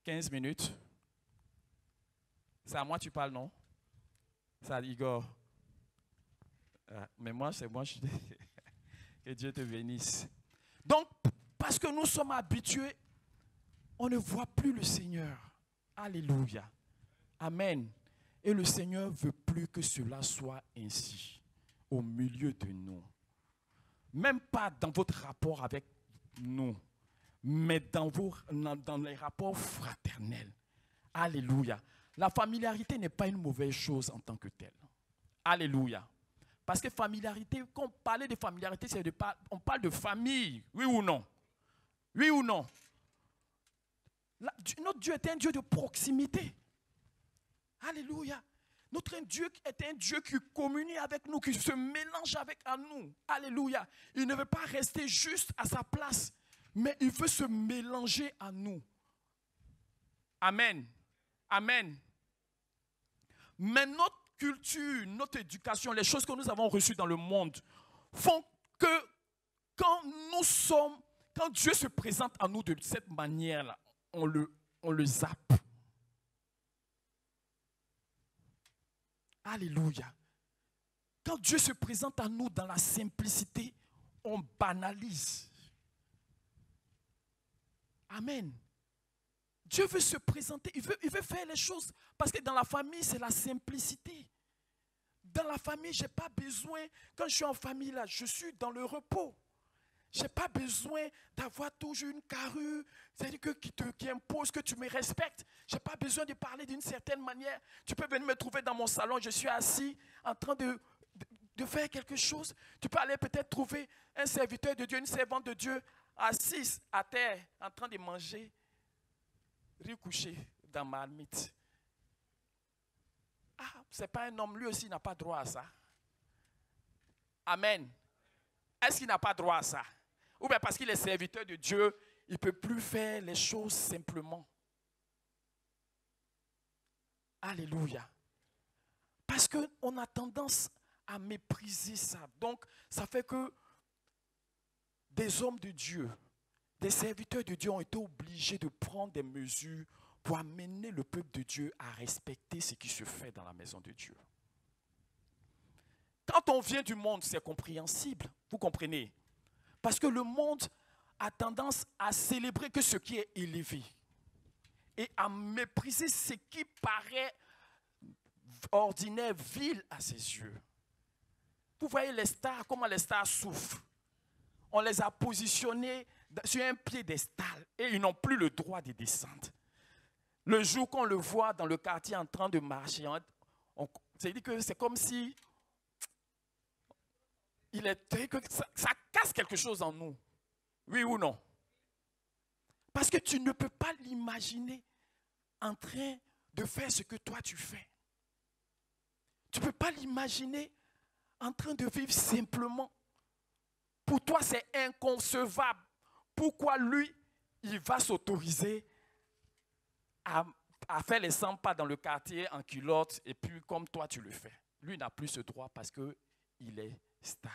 15 minutes. C'est à moi que tu parles, non? C'est à Igor. Mais moi, c'est moi. Que Dieu te bénisse. Donc, parce que nous sommes habitués, on ne voit plus le Seigneur. Alléluia. Amen. Et le Seigneur veut plus que cela soit ainsi au milieu de nous. Même pas dans votre rapport avec nous, mais dans les rapports fraternels. Alléluia. La familiarité n'est pas une mauvaise chose en tant que telle. Alléluia. Parce que familiarité, quand on parle de familiarité, on parle de famille, oui ou non? Oui ou non? Notre Dieu est un Dieu de proximité. Alléluia. Notre Dieu est un Dieu qui communie avec nous, qui se mélange avec nous. Alléluia. Il ne veut pas rester juste à sa place, mais il veut se mélanger à nous. Amen. Amen. Mais notre culture, notre éducation, les choses que nous avons reçues dans le monde font que quand Dieu se présente à nous de cette manière-là, on le zappe. Alléluia. Quand Dieu se présente à nous dans la simplicité, on banalise. Amen. Dieu veut se présenter, il veut faire les choses. Parce que dans la famille, c'est la simplicité. Dans la famille, je n'ai pas besoin, quand je suis en famille, là, je suis dans le repos. Je n'ai pas besoin d'avoir toujours une carrure, c'est-à-dire qui impose que tu me respectes. Je n'ai pas besoin de parler d'une certaine manière. Tu peux venir me trouver dans mon salon, je suis assis en train de faire quelque chose. Tu peux aller peut-être trouver un serviteur de Dieu, une servante de Dieu, assise à terre, en train de manger, recouché dans ma marmite. Ah, ce n'est pas un homme, lui aussi n'a pas droit à ça. Amen. Est-ce qu'il n'a pas droit à ça? Ou bien parce qu'il est serviteur de Dieu, il ne peut plus faire les choses simplement. Alléluia. Parce qu'on a tendance à mépriser ça. Donc, ça fait que des hommes de Dieu, des serviteurs de Dieu ont été obligés de prendre des mesures pour amener le peuple de Dieu à respecter ce qui se fait dans la maison de Dieu. Quand on vient du monde, c'est compréhensible. Vous comprenez? Parce que le monde a tendance à célébrer que ce qui est élevé et à mépriser ce qui paraît ordinaire, vil à ses yeux. Vous voyez les stars, comment les stars souffrent. On les a positionnés sur un piédestal et ils n'ont plus le droit de descendre. Le jour qu'on le voit dans le quartier en train de marcher, c'est-à-dire que c'est comme si ça casse quelque chose en nous. Oui ou non? Parce que tu ne peux pas l'imaginer en train de faire ce que toi tu fais. Tu ne peux pas l'imaginer en train de vivre simplement. Pour toi, c'est inconcevable. Pourquoi lui, il va s'autoriser à faire les 100 pas dans le quartier en culotte et puis comme toi tu le fais? Lui n'a plus ce droit parce qu'il est star.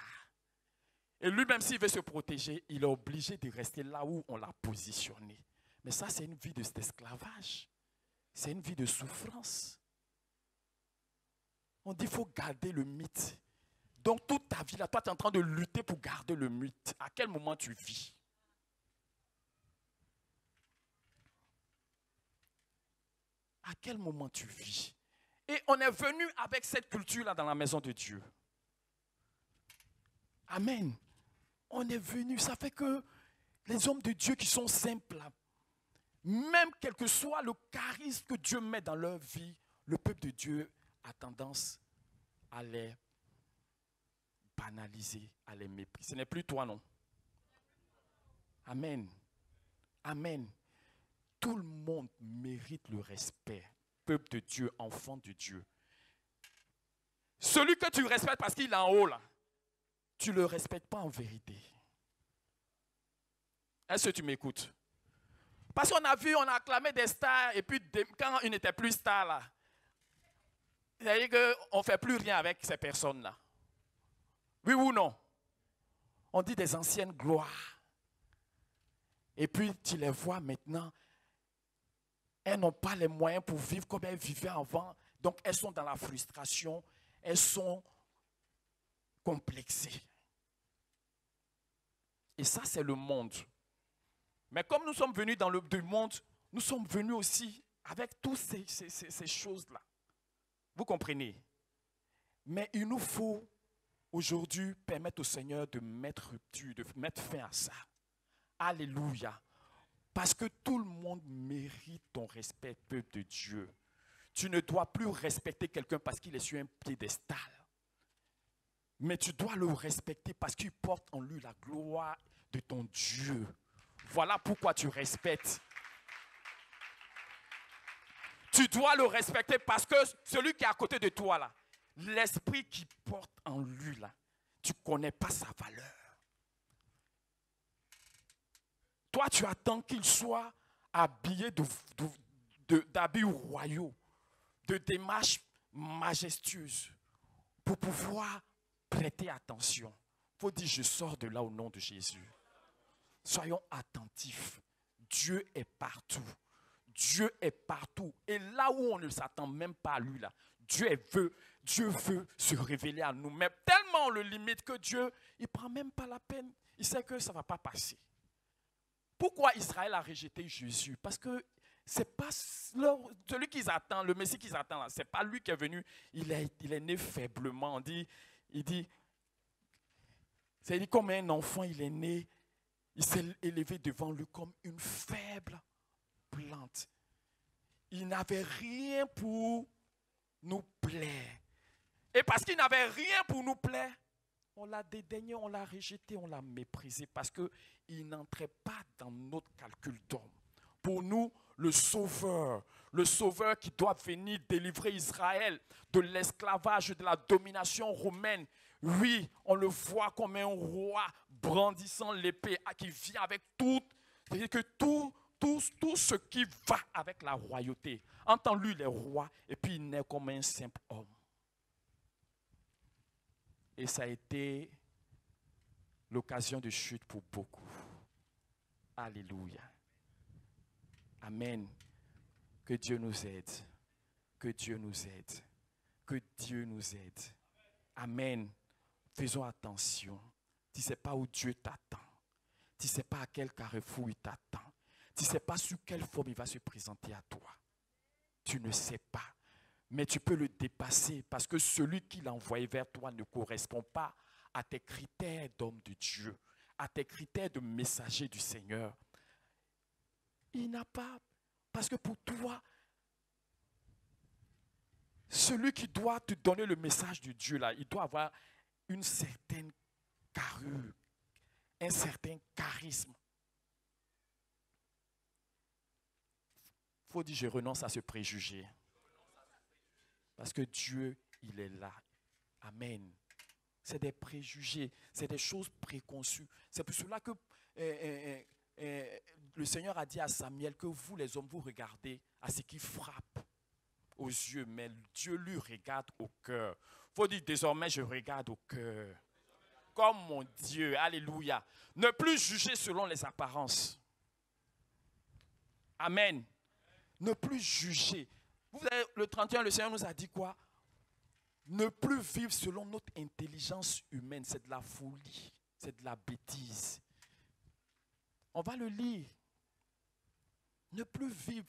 Et lui-même, s'il veut se protéger, il est obligé de rester là où on l'a positionné. Mais ça, c'est une vie d'esclavage. C'est une vie de souffrance. On dit qu'il faut garder le mythe. Donc, toute ta vie, là, toi, tu es en train de lutter pour garder le mythe. À quel moment tu vis? À quel moment tu vis? Et on est venu avec cette culture-là dans la maison de Dieu. Amen. On est venu, ça fait que les hommes de Dieu qui sont simples, même quel que soit le charisme que Dieu met dans leur vie, le peuple de Dieu a tendance à les banaliser, à les mépriser. Ce n'est plus toi, non? Amen. Amen. Tout le monde mérite le respect. Peuple de Dieu, enfant de Dieu. Celui que tu respectes parce qu'il est en haut, là, tu ne le respectes pas en vérité. Est-ce que tu m'écoutes? Parce qu'on a vu, on a acclamé des stars, et puis quand ils n'étaient plus stars, là, c'est-à-dire qu'on ne fait plus rien avec ces personnes-là. Oui ou non? On dit des anciennes gloires. Et puis tu les vois maintenant, elles n'ont pas les moyens pour vivre comme elles vivaient avant. Donc elles sont dans la frustration, elles sont complexées. Et ça, c'est le monde. Mais comme nous sommes venus dans le monde, nous sommes venus aussi avec toutes ces choses-là. Vous comprenez? Mais il nous faut aujourd'hui permettre au Seigneur de mettre rupture, de mettre fin à ça. Alléluia. Parce que tout le monde mérite ton respect, peuple de Dieu. Tu ne dois plus respecter quelqu'un parce qu'il est sur un piédestal. Mais tu dois le respecter parce qu'il porte en lui la gloire de ton Dieu. Voilà pourquoi tu respectes. Tu dois le respecter parce que celui qui est à côté de toi, là, l'esprit qu'il porte en lui, là, tu ne connais pas sa valeur. Toi, tu attends qu'il soit habillé d'habits royaux, de démarches majestueuses, pour pouvoir prêter attention. Il faut dire, je sors de là au nom de Jésus. Soyons attentifs. Dieu est partout. Dieu est partout. Et là où on ne s'attend même pas à lui, là, Dieu veut se révéler à nous. Mais tellement on le limite que Dieu, il ne prend même pas la peine. Il sait que ça ne va pas passer. Pourquoi Israël a rejeté Jésus? Parce que c'est pas celui qu'ils attendent, le Messie qu'ils attendent, ce n'est pas lui qui est venu. Il est né faiblement. Il dit, c'est comme un enfant, il est né, il s'est élevé devant lui comme une faible plante. Il n'avait rien pour nous plaire. Et parce qu'il n'avait rien pour nous plaire, on l'a dédaigné, on l'a rejeté, on l'a méprisé parce qu'il n'entrait pas dans notre calcul d'homme. Pour nous, le sauveur qui doit venir délivrer Israël de l'esclavage, de la domination romaine. Oui, on le voit comme un roi brandissant l'épée qui vient avec tout, c'est-à-dire que tout ce qui va avec la royauté. Entend lui les rois et puis il naît comme un simple homme. Et ça a été l'occasion de chute pour beaucoup. Alléluia. Amen. Que Dieu nous aide. Que Dieu nous aide. Que Dieu nous aide. Amen. Faisons attention. Tu ne sais pas où Dieu t'attend. Tu ne sais pas à quel carrefour il t'attend. Tu ne sais pas sous quelle forme il va se présenter à toi. Tu ne sais pas. Mais tu peux le dépasser parce que celui qui l'a envoyé vers toi ne correspond pas à tes critères d'homme de Dieu, à tes critères de messager du Seigneur. Il n'a pas, parce que pour toi, celui qui doit te donner le message de Dieu, là, il doit avoir une certaine carrure, un certain charisme. Il faut dire, je renonce à ce préjugé. Parce que Dieu, il est là. Amen. C'est des préjugés, c'est des choses préconçues. C'est pour cela que le Seigneur a dit à Samuel que vous, les hommes, vous regardez à ce qui frappe aux yeux, mais Dieu lui regarde au cœur. Il faut dire, désormais, je regarde au cœur. Comme mon Dieu, alléluia. Ne plus juger selon les apparences. Amen. Ne plus juger. Vous savez, le 31, le Seigneur nous a dit quoi? Ne plus vivre selon notre intelligence humaine. C'est de la folie. C'est de la bêtise. On va le lire. Ne plus vivre.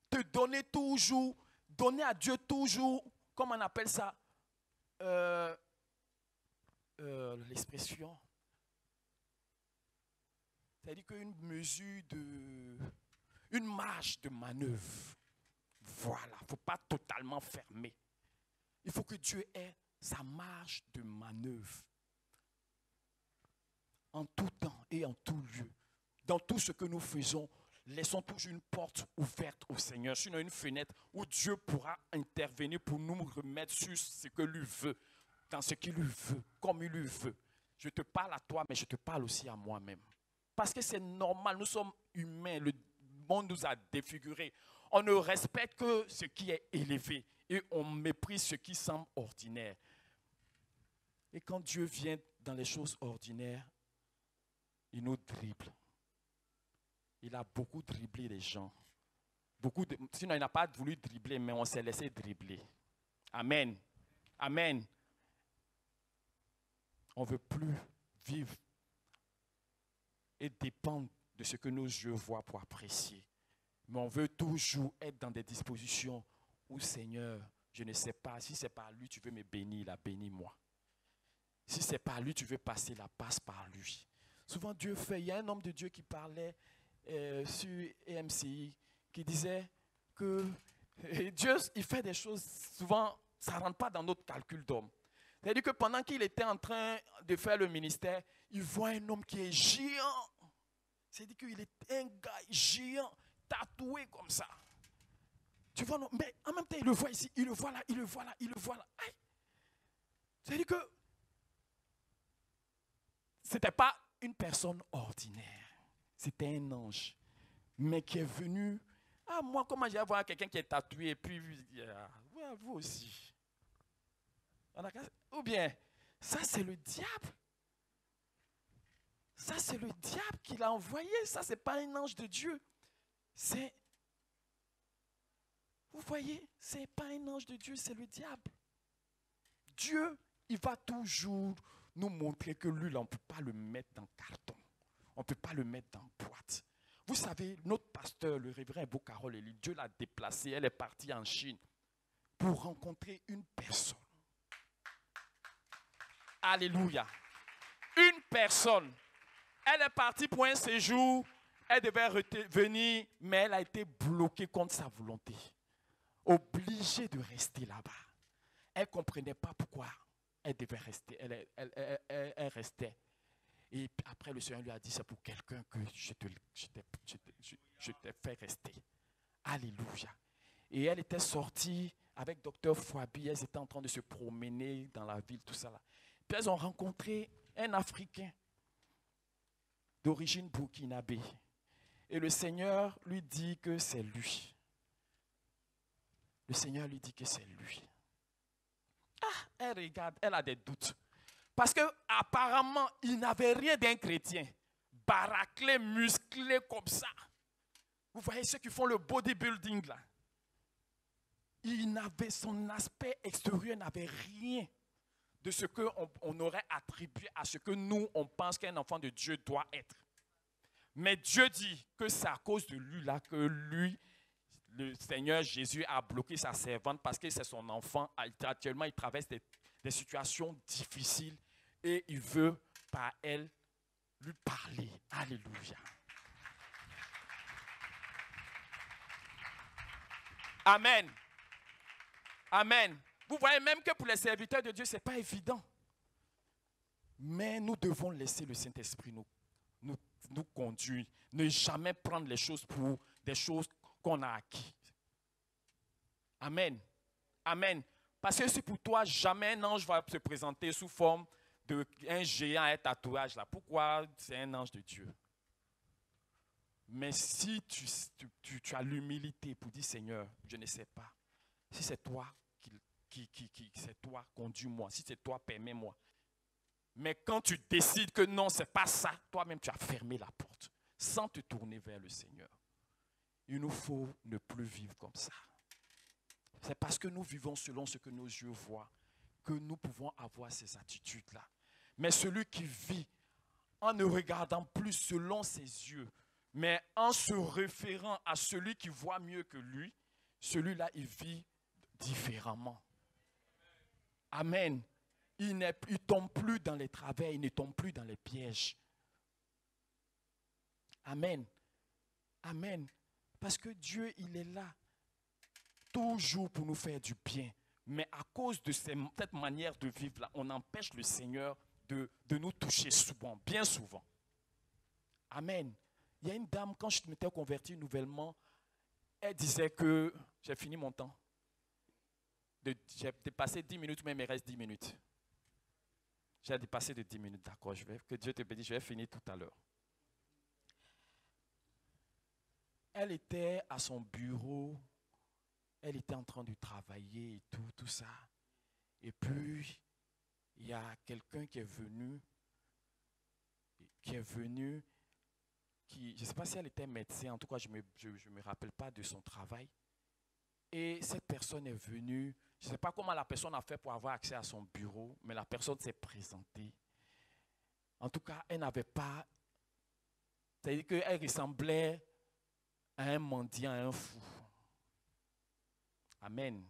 Te donner toujours. Donner à Dieu toujours. Comment on appelle ça? L'expression. C'est-à-dire qu'une mesure de... Une marge de manœuvre. Voilà, il ne faut pas totalement fermer. Il faut que Dieu ait sa marge de manœuvre. En tout temps et en tout lieu. Dans tout ce que nous faisons, laissons toujours une porte ouverte au Seigneur. Sinon une fenêtre où Dieu pourra intervenir pour nous remettre sur ce que lui veut. Dans ce qu'il lui veut, comme il lui veut. Je te parle à toi, mais je te parle aussi à moi-même. Parce que c'est normal, nous sommes humains. Le monde nous a défigurés. On ne respecte que ce qui est élevé et on méprise ce qui semble ordinaire. Et quand Dieu vient dans les choses ordinaires, il nous dribble. Il a beaucoup dribblé les gens. Sinon, il n'a pas voulu dribbler, mais on s'est laissé dribbler. Amen. Amen. On ne veut plus vivre et dépendre de ce que nos yeux voient pour apprécier. Mais on veut toujours être dans des dispositions où, Seigneur, je ne sais pas, si ce n'est pas lui, tu veux me bénir, là, bénis-moi. Si ce n'est pas lui, tu veux passer, là, passe par lui. Souvent, Dieu fait, il y a un homme de Dieu qui parlait sur EMCI, qui disait que Dieu, il fait des choses, souvent, ça ne rentre pas dans notre calcul d'homme. C'est-à-dire que pendant qu'il était en train de faire le ministère, il voit un homme qui est géant. C'est-à-dire qu'il est un gars géant, tatoué comme ça. Tu vois, non? Mais en même temps, il le voit ici, il le voit là, il le voit là, il le voit là. C'est-à-dire que ce n'était pas une personne ordinaire. C'était un ange. Mais qui est venu. Ah, moi, comment j'ai voir quelqu'un qui est tatoué et puis, ouais, vous aussi. Ou bien, ça c'est le diable. Ça c'est le diable qui l'a envoyé. Ça c'est pas un ange de Dieu. C'est Vous voyez, ce n'est pas un ange de Dieu, c'est le diable. Dieu, il va toujours nous montrer que lui, là, on ne peut pas le mettre dans carton. On ne peut pas le mettre dans boîte. Vous savez, notre pasteur, le révérend Ebo Carole Eli, Dieu l'a déplacé, elle est partie en Chine pour rencontrer une personne. Alléluia. Une personne. Elle est partie pour un séjour. Elle devait venir, mais elle a été bloquée contre sa volonté. Obligée de rester là-bas. Elle ne comprenait pas pourquoi elle devait rester. Elle restait. Et après, le Seigneur lui a dit, c'est pour quelqu'un que je t'ai fait rester. Alléluia. Et elle était sortie avec Dr Fouabi. Elles étaient en train de se promener dans la ville, tout ça là. Puis elles ont rencontré un Africain d'origine burkinabé. Et le Seigneur lui dit que c'est lui. Le Seigneur lui dit que c'est lui. Ah, elle regarde, elle a des doutes. Parce qu'apparemment, il n'avait rien d'un chrétien. Baraclé, musclé comme ça. Vous voyez ceux qui font le bodybuilding là. Il n'avait, son aspect extérieur n'avait rien de ce qu'on aurait attribué à ce que nous, on pense qu'un enfant de Dieu doit être. Mais Dieu dit que c'est à cause de lui là que lui, le Seigneur Jésus a bloqué sa servante parce que c'est son enfant. Actuellement, il traverse des situations difficiles et il veut par elle lui parler. Alléluia. Amen. Amen. Vous voyez même que pour les serviteurs de Dieu, ce n'est pas évident. Mais nous devons laisser le Saint-Esprit nous conduire. Ne jamais prendre les choses pour des choses qu'on a acquises. Amen. Amen. Parce que si pour toi, jamais un ange va se présenter sous forme d'un géant à un tatouage là. Pourquoi c'est un ange de Dieu? Mais si tu as l'humilité pour dire, Seigneur, je ne sais pas. Si c'est toi c'est toi, conduis-moi. Si c'est toi, permets-moi. Mais quand tu décides que non, ce n'est pas ça, toi-même, tu as fermé la porte sans te tourner vers le Seigneur. Il nous faut ne plus vivre comme ça. C'est parce que nous vivons selon ce que nos yeux voient que nous pouvons avoir ces attitudes-là. Mais celui qui vit en ne regardant plus selon ses yeux, mais en se référant à celui qui voit mieux que lui, celui-là, il vit différemment. Amen. Il ne tombe plus dans les travers, il ne tombe plus dans les pièges. Amen. Amen. Parce que Dieu, il est là, toujours pour nous faire du bien. Mais à cause de cette manière de vivre là, on empêche le Seigneur de nous toucher souvent, bien souvent. Amen. Il y a une dame, quand je m'étais converti nouvellement, elle disait que j'ai fini mon temps. J'ai dépassé 10 minutes, mais il me reste 10 minutes. J'ai dépassé de 10 minutes, d'accord. Que Dieu te bénisse, je vais finir tout à l'heure. Elle était à son bureau, elle était en train de travailler et tout ça. Et puis, il y a quelqu'un qui est venu, je ne sais pas si elle était médecin, en tout cas, je ne me rappelle pas de son travail. Et cette personne est venue, je ne sais pas comment la personne a fait pour avoir accès à son bureau, mais la personne s'est présentée. En tout cas, elle n'avait pas, c'est-à-dire qu'elle ressemblait à un mendiant, à un fou. Amen.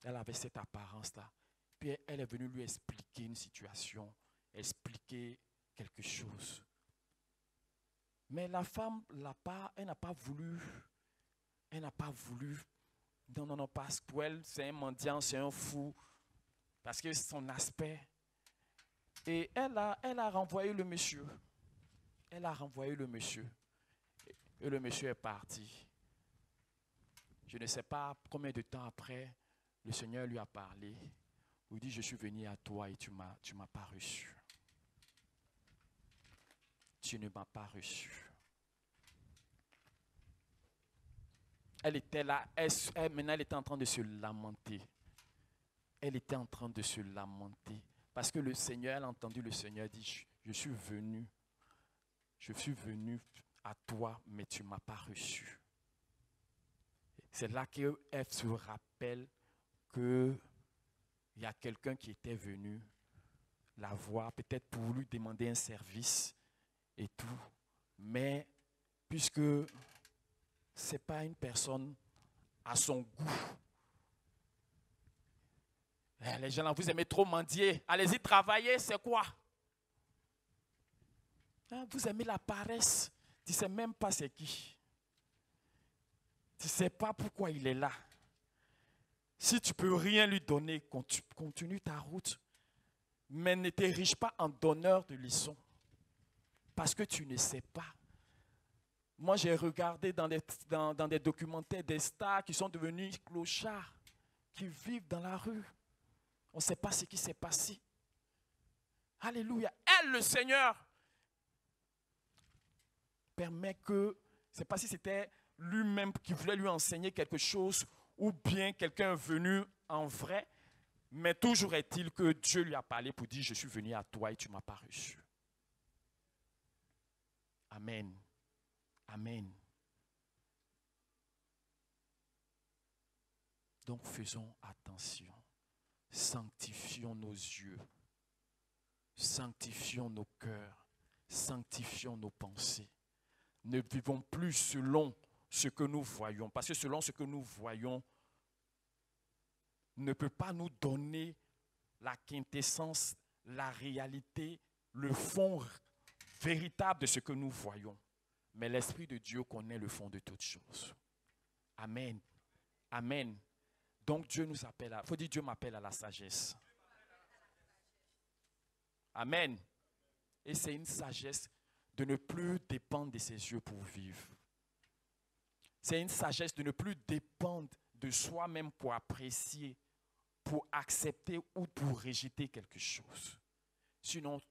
Elle avait cette apparence-là. Puis elle est venue lui expliquer une situation, expliquer quelque chose. Mais la femme, elle n'a pas voulu. Non, parce que pour elle, c'est un mendiant, c'est un fou. Parce que c'est son aspect. Et elle a renvoyé le monsieur. Et le monsieur est parti. Je ne sais pas combien de temps après, le Seigneur lui a parlé. Il dit, je suis venu à toi et tu m'as pas reçu. Tu ne m'as pas reçu. Elle était là, maintenant elle était en train de se lamenter. Elle était en train de se lamenter. Parce que le Seigneur, elle a entendu le Seigneur dire, je suis venu à toi, mais tu ne m'as pas reçu. C'est là qu'elle se rappelle qu'il y a quelqu'un qui était venu la voir, peut-être pour lui demander un service et tout. Mais puisque ce n'est pas une personne à son goût, les gens là, vous aimez trop mendier, allez-y travailler, c'est quoi? Vous aimez la paresse, tu ne sais même pas c'est qui. Tu ne sais pas pourquoi il est là. Si tu ne peux rien lui donner, continue ta route. Mais ne t'érige pas en donneur de leçons. Parce que tu ne sais pas. Moi, j'ai regardé dans des documentaires des stars qui sont devenus clochards, qui vivent dans la rue. On ne sait pas ce qui s'est passé. Alléluia. Elle, le Seigneur, permet que, je ne sais pas si c'était lui-même qui voulait lui enseigner quelque chose ou bien quelqu'un venu en vrai, mais toujours est-il que Dieu lui a parlé pour dire, je suis venu à toi et tu ne m'as pas reçu. Amen. Amen. Donc faisons attention. Sanctifions nos yeux. Sanctifions nos cœurs. Sanctifions nos pensées. Ne vivons plus selon ce que nous voyons. Parce que selon ce que nous voyons, ne peut pas nous donner la quintessence, la réalité, le fond véritable de ce que nous voyons. Mais l'Esprit de Dieu connaît le fond de toutes choses. Amen. Amen. Donc Dieu nous appelle à... Il faut dire Dieu m'appelle à la sagesse. Amen. Et c'est une sagesse de ne plus dépendre de ses yeux pour vivre. C'est une sagesse de ne plus dépendre de soi-même pour apprécier, pour accepter ou pour rejeter quelque chose. Sinon,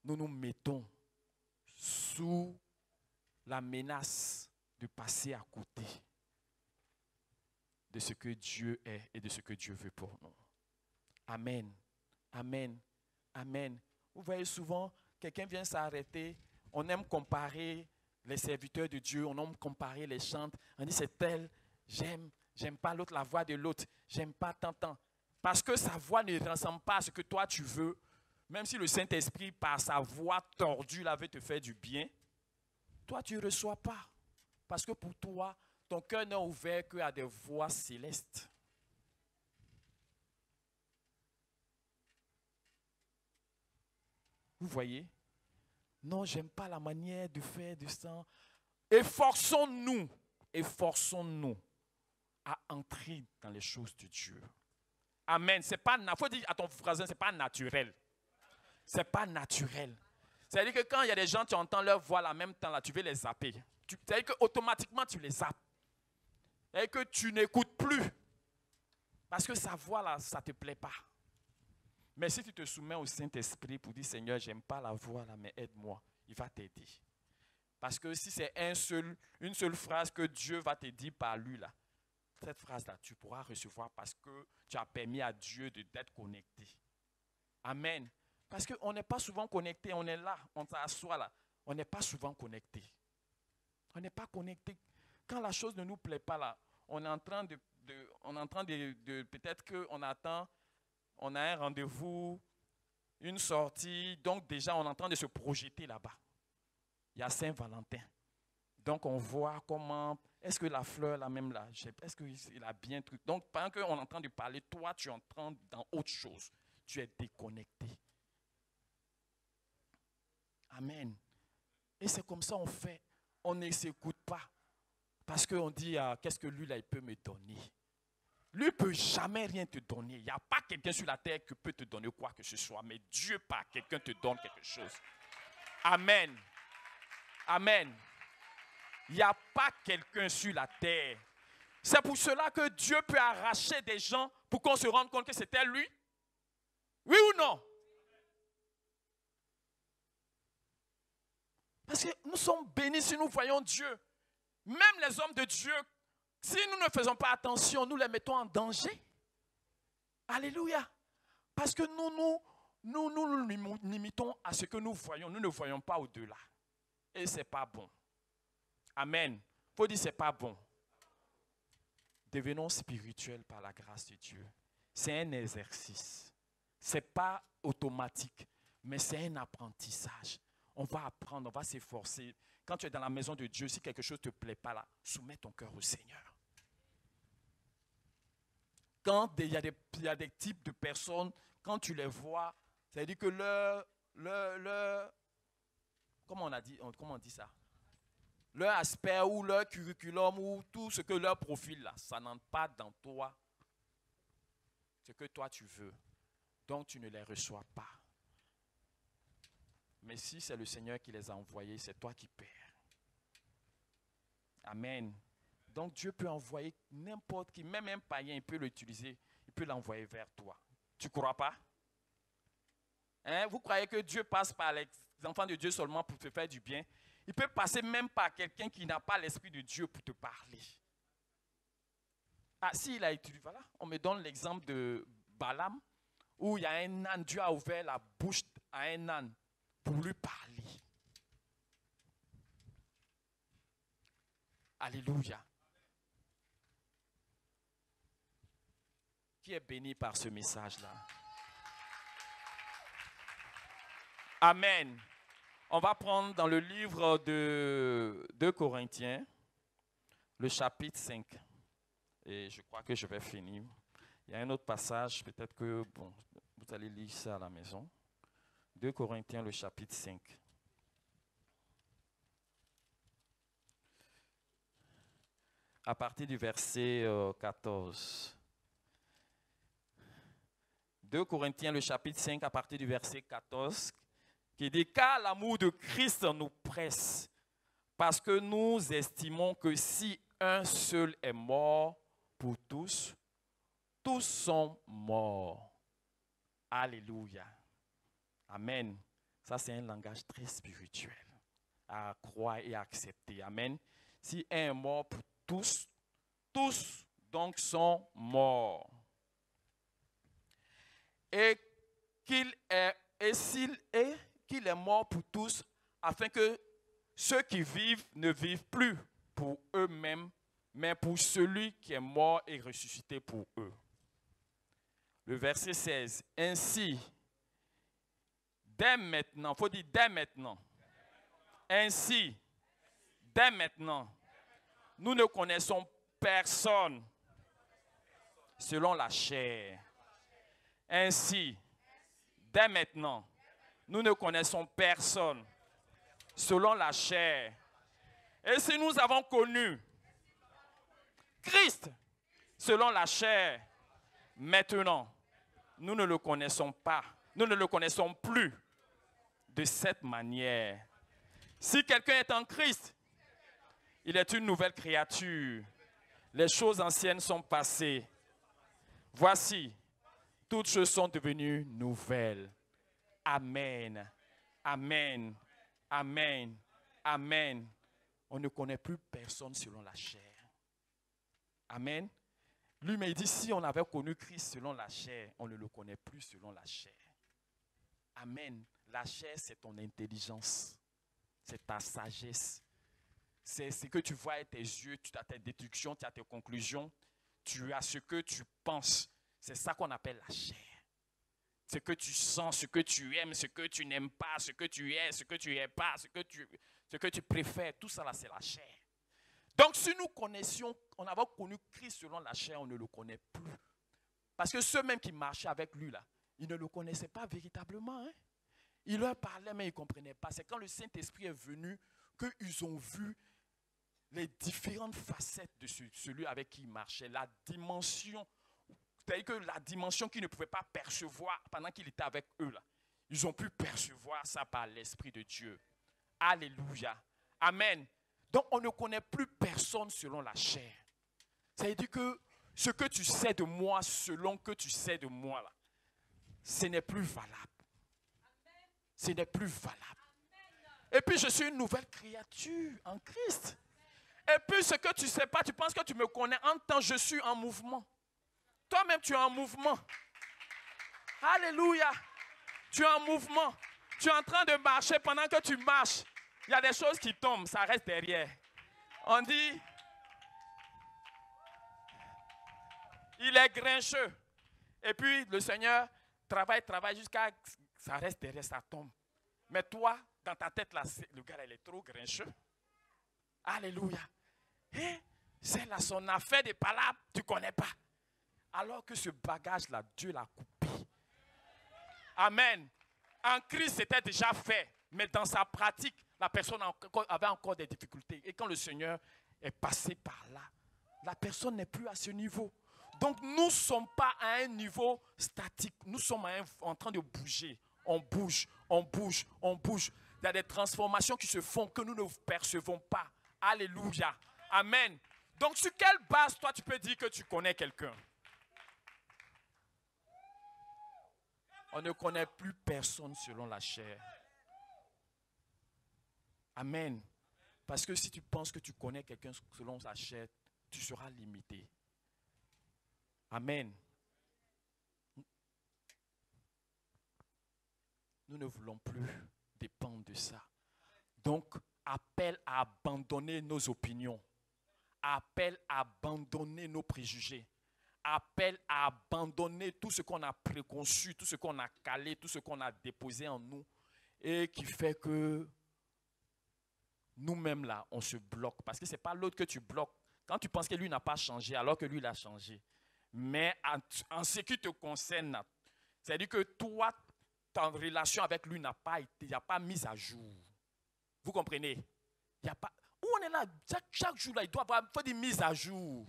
nous nous mettons sous la menace de passer à côté de ce que Dieu est et de ce que Dieu veut pour nous. Amen. Amen. Amen. Vous voyez souvent, quelqu'un vient s'arrêter, on aime comparer les serviteurs de Dieu, on aime comparer les chants, on dit c'est tel, j'aime pas l'autre, la voix de l'autre, j'aime pas tant. Parce que sa voix ne ressemble pas à ce que toi tu veux, même si le Saint-Esprit par sa voix tordue là veut te faire du bien, toi tu ne reçois pas. Parce que pour toi, ton cœur n'est ouvert qu'à des voix célestes. Vous voyez? Non, j'aime pas la manière de faire de ça. Efforçons-nous à entrer dans les choses de Dieu. Amen. C'est pas, faut dire à ton voisin, c'est pas naturel. C'est pas naturel. C'est-à-dire que quand il y a des gens, tu entends leur voix en même temps, là, tu veux les zapper. C'est-à-dire qu'automatiquement, tu les zappes. C'est-à-dire que tu n'écoutes plus. Parce que sa voix, là, ça ne te plaît pas. Mais si tu te soumets au Saint-Esprit pour dire, Seigneur, j'aime pas la voix, là, mais aide-moi, il va t'aider. Parce que si c'est une seule phrase que Dieu va te dire par lui, là, cette phrase-là, tu pourras recevoir parce que tu as permis à Dieu d'être connecté. Amen. Parce qu'on n'est pas souvent connecté, on est là, on s'assoit là. On n'est pas souvent connecté. On n'est pas connecté. Quand la chose ne nous plaît pas là, on est en train de peut-être qu'on attend, on a un rendez-vous, une sortie, donc déjà on est en train de se projeter là-bas. Il y a Saint-Valentin. Donc on voit comment, est-ce que la fleur là même là, est-ce qu'il a bien truc. Donc pendant qu'on est en train de parler, toi tu es en train dans autre chose. Tu es déconnecté. Amen. Et c'est comme ça on fait. On ne s'écoute pas. Parce qu'on dit, qu'est-ce que lui là, il peut me donner? Lui ne peut jamais rien te donner. Il n'y a pas quelqu'un sur la terre qui peut te donner quoi que ce soit. Mais Dieu, par quelqu'un, te donne quelque chose. Amen. Amen. Il n'y a pas quelqu'un sur la terre. C'est pour cela que Dieu peut arracher des gens pour qu'on se rende compte que c'était lui. Oui ou non? Parce que nous sommes bénis si nous voyons Dieu. Même les hommes de Dieu, si nous ne faisons pas attention, nous les mettons en danger. Alléluia. Parce que nous limitons à ce que nous voyons. Nous ne voyons pas au-delà. Et ce n'est pas bon. Amen. Il faut dire ce n'est pas bon. Devenons spirituels par la grâce de Dieu. C'est un exercice. Ce n'est pas automatique, mais c'est un apprentissage. On va apprendre, on va s'efforcer. Quand tu es dans la maison de Dieu, si quelque chose ne te plaît pas là, soumets ton cœur au Seigneur. Quand il y a des types de personnes, quand tu les vois, ça veut dire que comment on dit ça? Leur aspect ou leur curriculum ou tout ce que leur profil là, ça n'entre pas dans toi, ce que toi tu veux. Donc tu ne les reçois pas. Mais si c'est le Seigneur qui les a envoyés, c'est toi qui perds. Amen. Donc Dieu peut envoyer n'importe qui, même un païen, il peut l'utiliser, il peut l'envoyer vers toi. Tu ne crois pas? Hein? Vous croyez que Dieu passe par les enfants de Dieu seulement pour te faire du bien? Il peut passer même par quelqu'un qui n'a pas l'Esprit de Dieu pour te parler. Ah, s'il a utilisé, voilà, on me donne l'exemple de Balaam, où il y a un âne, Dieu a ouvert la bouche à un âne pour lui parler. Alléluia. Qui est béni par ce message-là? Amen. On va prendre dans le livre de 2 Corinthiens, le chapitre 5. Et je crois que je vais finir. Il y a un autre passage, peut-être que bon, vous allez lire ça à la maison. 2 Corinthiens, le chapitre 5. À partir du verset 14. 2 Corinthiens, le chapitre 5, à partir du verset 14, qui dit « Car l'amour de Christ nous presse, parce que nous estimons que si un seul est mort pour tous, tous sont morts. » Alléluia. Amen. Ça, c'est un langage très spirituel à croire et à accepter. Amen. Si un est mort pour tous, tous donc sont morts. Et qu'il est mort pour tous, afin que ceux qui vivent ne vivent plus pour eux-mêmes, mais pour celui qui est mort et ressuscité pour eux. Le verset 16. Ainsi, dès maintenant, il faut dire dès maintenant. Ainsi, dès maintenant, nous ne connaissons personne selon la chair. Ainsi, dès maintenant, nous ne connaissons personne selon la chair. Et si nous avons connu Christ selon la chair, maintenant, nous ne le connaissons pas, nous ne le connaissons plus de cette manière. Si quelqu'un est en Christ, il est une nouvelle créature. Les choses anciennes sont passées. Voici, toutes choses sont devenues nouvelles. Amen. Amen. Amen. Amen. On ne connaît plus personne selon la chair. Amen. Lui m'a dit, si on avait connu Christ selon la chair, on ne le connaît plus selon la chair. Amen. La chair, c'est ton intelligence. C'est ta sagesse. C'est ce que tu vois avec tes yeux, tu as tes déductions, tu as tes conclusions, tu as ce que tu penses. C'est ça qu'on appelle la chair. Ce que tu sens, ce que tu aimes, ce que tu n'aimes pas, ce que tu es, ce que tu n'es pas, ce que tu préfères, tout ça là, c'est la chair. Donc si nous connaissions, on avait connu Christ selon la chair, on ne le connaît plus. Parce que ceux même qui marchaient avec lui là, ils ne le connaissaient pas véritablement. Hein? Ils leur parlaient mais ils ne comprenaient pas. C'est quand le Saint-Esprit est venu qu'ils ont vu les différentes facettes de celui avec qui il marchait, la dimension, c'est-à-dire que la dimension qu'ils ne pouvaient pas percevoir pendant qu'il était avec eux là, ils ont pu percevoir ça par l'Esprit de Dieu. Alléluia. Amen. Donc on ne connaît plus personne selon la chair. C'est-à-dire que ce que tu sais de moi selon que tu sais de moi là, ce n'est plus valable. Ce n'est plus valable. Et puis je suis une nouvelle créature en Christ. Et puis ce que tu ne sais pas, tu penses que tu me connais. En temps, je suis en mouvement. Toi-même, tu es en mouvement. Alléluia. Tu es en mouvement. Tu es en train de marcher. Pendant que tu marches, il y a des choses qui tombent, ça reste derrière. On dit, Il est grincheux. Et puis le Seigneur travaille jusqu'à ce que ça reste derrière sa tombe. Mais toi, dans ta tête, là, le gars, il est trop grincheux. Alléluia. Et c'est là son affaire de palabres, tu ne connais pas. Alors que ce bagage-là, Dieu l'a coupé. Amen. En Christ, c'était déjà fait. Mais dans sa pratique, la personne avait encore des difficultés. Et quand le Seigneur est passé par là, la personne n'est plus à ce niveau. Donc nous ne sommes pas à un niveau statique. Nous sommes en train de bouger. On bouge, on bouge, on bouge. Il y a des transformations qui se font que nous ne percevons pas. Alléluia. Amen. Donc sur quelle base toi tu peux dire que tu connais quelqu'un? On ne connaît plus personne selon la chair. Amen. Parce que si tu penses que tu connais quelqu'un selon sa chair, tu seras limité. Amen. Nous ne voulons plus dépendre de ça. Donc, appel à abandonner nos opinions. Appel à abandonner nos préjugés. Appel à abandonner tout ce qu'on a préconçu, tout ce qu'on a calé, tout ce qu'on a déposé en nous et qui fait que nous-mêmes là, on se bloque. Parce que ce n'est pas l'autre que tu bloques. Quand tu penses que lui n'a pas changé alors que lui il a changé. Mais en ce qui te concerne, c'est-à-dire que toi, ta relation avec lui n'a pas été, il n'y a pas mise à jour. Vous comprenez? Il y a pas. Où on est là, chaque jour là, il doit avoir faut des mises à jour.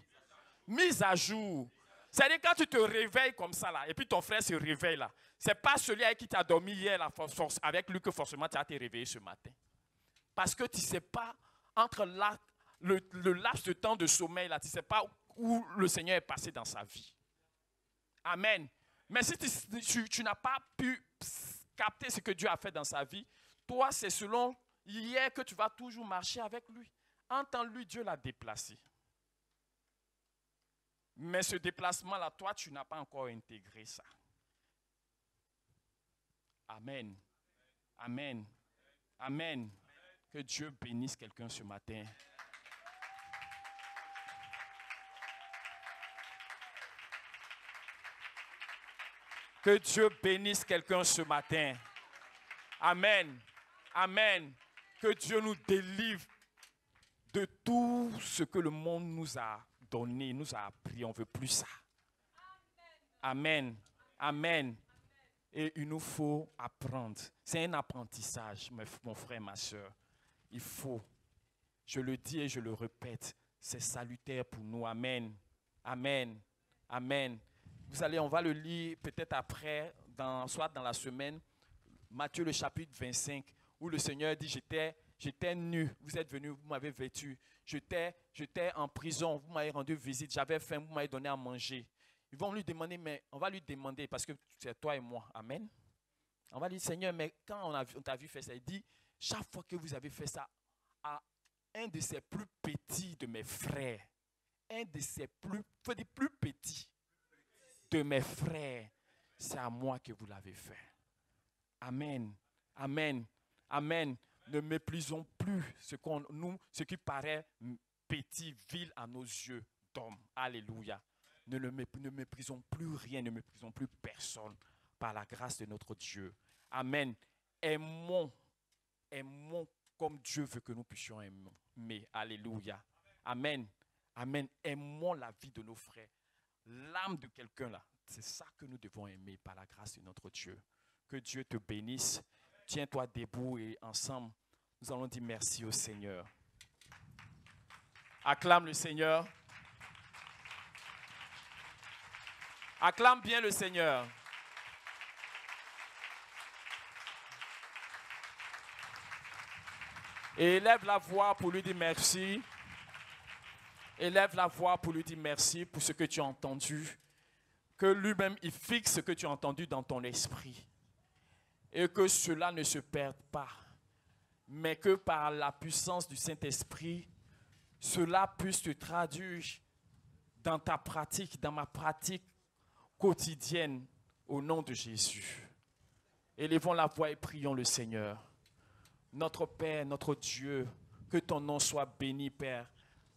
Mise à jour. C'est-à-dire quand tu te réveilles comme ça là, et puis ton frère se réveille là, c'est pas celui avec qui tu as dormi hier là, avec lui que forcément tu as été réveillé ce matin. Parce que tu ne sais pas, entre le laps de temps de sommeil là, tu ne sais pas où le Seigneur est passé dans sa vie. Amen. Mais si tu n'as pas pu capter ce que Dieu a fait dans sa vie, toi c'est selon hier que tu vas toujours marcher avec lui. En tant lui, Dieu l'a déplacé. Mais ce déplacement-là, toi, tu n'as pas encore intégré ça. Amen. Amen. Amen. Que Dieu bénisse quelqu'un ce matin. Que Dieu bénisse quelqu'un ce matin. Amen. Amen. Que Dieu nous délivre de tout ce que le monde nous a donné, nous a appris. On ne veut plus ça. Amen. Amen. Et il nous faut apprendre. C'est un apprentissage, mon frère, ma soeur. Il faut. Je le dis et je le répète. C'est salutaire pour nous. Amen. Amen. Amen. On va le lire peut-être après, soit dans la semaine, Matthieu le chapitre 25, où le Seigneur dit, j'étais nu, vous êtes venus, vous m'avez vêtu. J'étais en prison, vous m'avez rendu visite, j'avais faim, vous m'avez donné à manger. Ils vont lui demander, mais on va lui demander, parce que c'est toi et moi. Amen. On va lui dire, Seigneur, mais quand on t'a vu faire ça, il dit, chaque fois que vous avez fait ça à un de ces plus petits de mes frères, un de ces plus petits de mes frères, c'est à moi que vous l'avez fait. Amen. Amen. Amen. Ne méprisons plus ce qui paraît petit, vil à nos yeux d'homme. Alléluia. Ne méprisons plus rien, ne méprisons plus personne par la grâce de notre Dieu. Amen. Aimons comme Dieu veut que nous puissions aimer. Alléluia. Amen. Amen. Aimons la vie de nos frères. L'âme de quelqu'un là, c'est ça que nous devons aimer par la grâce de notre Dieu. Que Dieu te bénisse. Tiens-toi debout et ensemble, nous allons dire merci au Seigneur. Acclame le Seigneur. Acclame bien le Seigneur. Et élève la voix pour lui dire merci. Élève la voix pour lui dire merci pour ce que tu as entendu. Que lui-même, il fixe ce que tu as entendu dans ton esprit. Et que cela ne se perde pas. Mais que par la puissance du Saint-Esprit, cela puisse te traduire dans ta pratique, dans ma pratique quotidienne, au nom de Jésus. Élevons la voix et prions le Seigneur. Notre Père, notre Dieu, que ton nom soit béni, Père.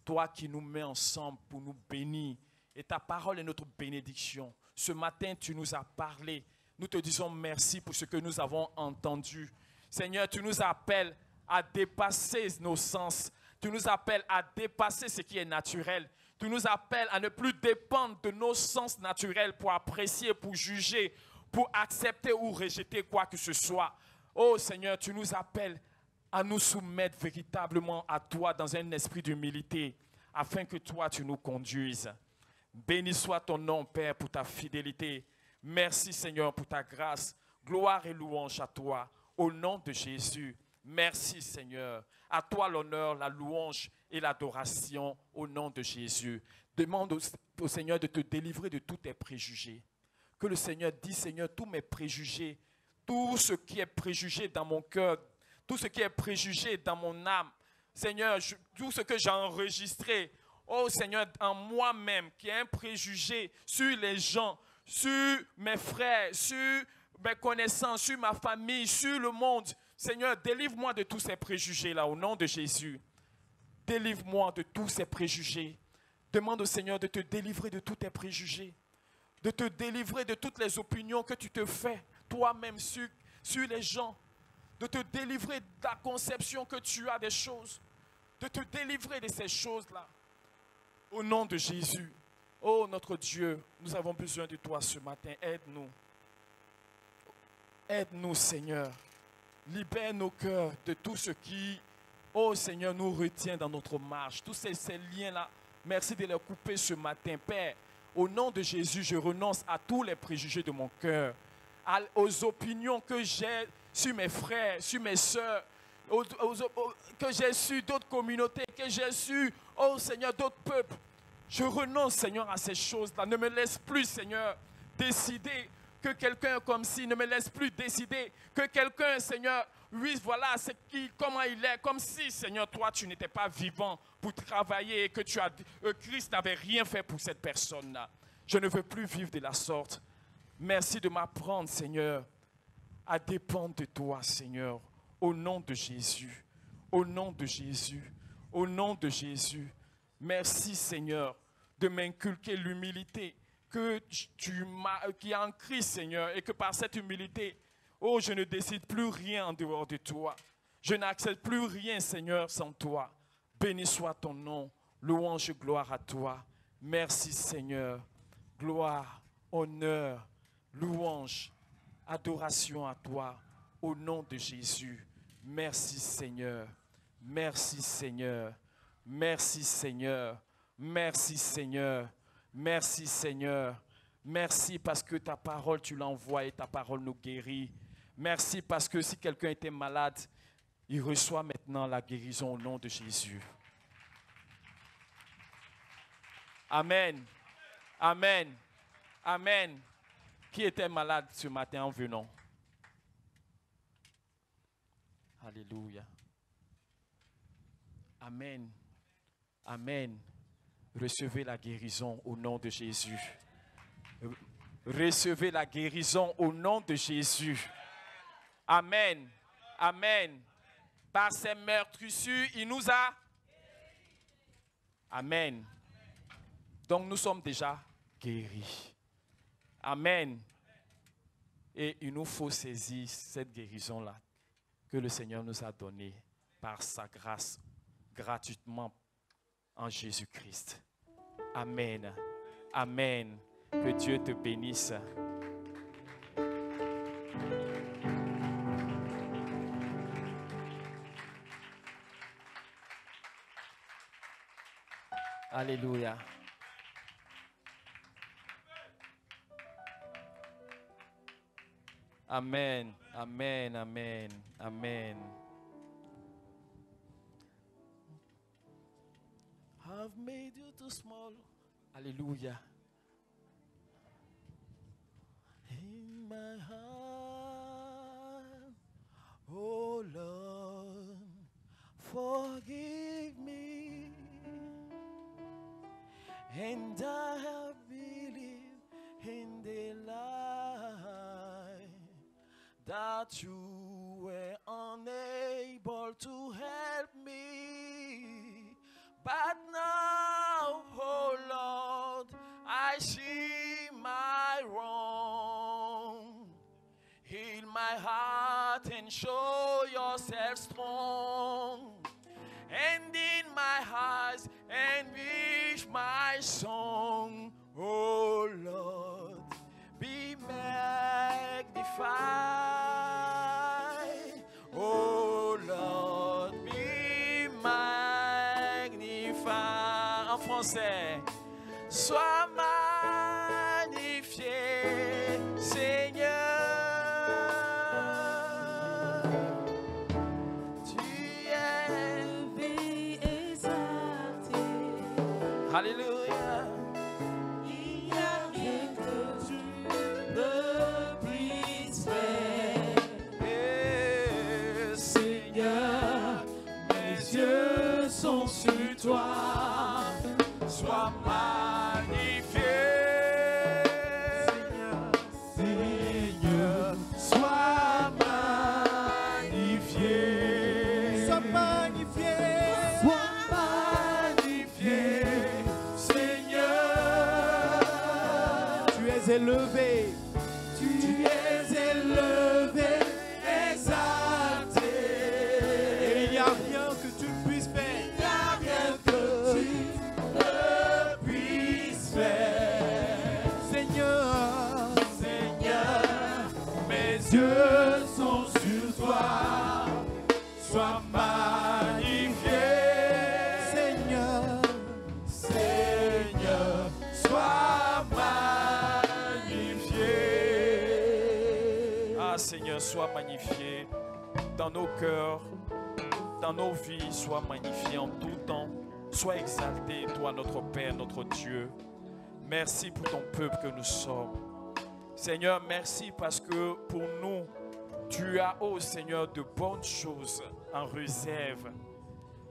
Toi qui nous mets ensemble pour nous bénir Et ta parole est notre bénédiction. Ce matin, tu nous as parlé. Nous te disons merci pour ce que nous avons entendu. Seigneur, tu nous appelles à dépasser nos sens. Tu nous appelles à dépasser ce qui est naturel. Tu nous appelles à ne plus dépendre de nos sens naturels pour apprécier, pour juger, pour accepter ou rejeter quoi que ce soit. Oh Seigneur, tu nous appelles à nous soumettre véritablement à toi dans un esprit d'humilité, afin que toi, tu nous conduises. Béni soit ton nom, Père, pour ta fidélité. Merci, Seigneur, pour ta grâce. Gloire et louange à toi, au nom de Jésus. Merci, Seigneur. À toi l'honneur, la louange et l'adoration, au nom de Jésus. Demande au Seigneur de te délivrer de tous tes préjugés. Que le Seigneur dise, Seigneur, tous mes préjugés, tout ce qui est préjugé dans mon cœur, tout ce qui est préjugé dans mon âme, Seigneur, tout ce que j'ai enregistré, oh Seigneur, en moi-même, qui est un préjugé sur les gens, sur mes frères, sur mes connaissances, sur ma famille, sur le monde. Seigneur, délivre-moi de tous ces préjugés-là, au nom de Jésus. Délivre-moi de tous ces préjugés. Demande au Seigneur de te délivrer de tous tes préjugés, de te délivrer de toutes les opinions que tu te fais toi-même sur les gens, de te délivrer de la conception que tu as des choses, de te délivrer de ces choses-là. Au nom de Jésus, oh notre Dieu, nous avons besoin de toi ce matin. Aide-nous. Aide-nous, Seigneur. Libère nos cœurs de tout ce qui, oh Seigneur, nous retient dans notre marche. Tous ces liens-là, merci de les couper ce matin, Père. Au nom de Jésus, je renonce à tous les préjugés de mon cœur, aux opinions que j'ai sur mes frères, sur mes soeurs, que j'ai sur d'autres communautés, que j'ai sur, oh Seigneur, d'autres peuples. Je renonce, Seigneur, à ces choses-là. Ne me laisse plus, Seigneur, décider que quelqu'un comme si, ne me laisse plus décider que quelqu'un, Seigneur, oui, voilà, c'est qui, comment il est, comme si, Seigneur, toi, tu n'étais pas vivant pour travailler et que Christ n'avait rien fait pour cette personne-là. Je ne veux plus vivre de la sorte. Merci de m'apprendre, Seigneur, à dépendre de toi, Seigneur, au nom de Jésus, au nom de Jésus, au nom de Jésus. Merci, Seigneur, de m'inculquer l'humilité qui est en Christ, Seigneur, et que par cette humilité, oh, je ne décide plus rien en dehors de toi. Je n'accepte plus rien, Seigneur, sans toi. Béni soit ton nom, louange et gloire à toi. Merci, Seigneur. Gloire, honneur, louange, adoration à toi, au nom de Jésus. Merci, Seigneur. Merci, Seigneur. Merci, Seigneur. Merci, Seigneur. Merci, Seigneur. Merci parce que ta parole, tu l'envoies et ta parole nous guérit. Merci parce que si quelqu'un était malade, il reçoit maintenant la guérison au nom de Jésus. Amen. Amen. Amen. Qui était malade ce matin en venant? Alléluia. Amen. Amen. Recevez la guérison au nom de Jésus. Recevez la guérison au nom de Jésus. Amen. Amen. Par ses meurtrissures, il nous a... Amen. Donc nous sommes déjà guéris. Amen. Et il nous faut saisir cette guérison-là que le Seigneur nous a donnée par sa grâce gratuitement en Jésus-Christ. Amen. Amen. Que Dieu te bénisse. Alléluia. Amen. Amen. Amen. Amen. I've made you too small. Hallelujah. In my heart, oh Lord, forgive me. And I have believed in the lie that you were unable to help me. But now, oh Lord, my heart and show yourself strong. And in my eyes enrich my song. Oh Lord, be magnified. Oh Lord, be magnified. En français, sois magnifié, Seigneur. Alléluia. Il n'y a rien que tu ne puisses faire. Seigneur, mes yeux sont sur toi. Sois magnifié. Seigneur, sois magnifié. Sois magnifié. Sois magnifié. Élevé, tu es élevé, exalté. Et il n'y a rien que tu puisses faire. Il n'y a rien que tu ne puisses faire. Seigneur, Seigneur, mes yeux sont sur toi. Sois magnifié. Seigneur, Seigneur, sois magnifié. Seigneur, sois magnifié dans nos cœurs, dans nos vies, sois magnifié en tout temps, sois exalté, toi notre Père, notre Dieu. Merci pour ton peuple que nous sommes. Seigneur, merci parce que pour nous, tu as, oh Seigneur, de bonnes choses en réserve.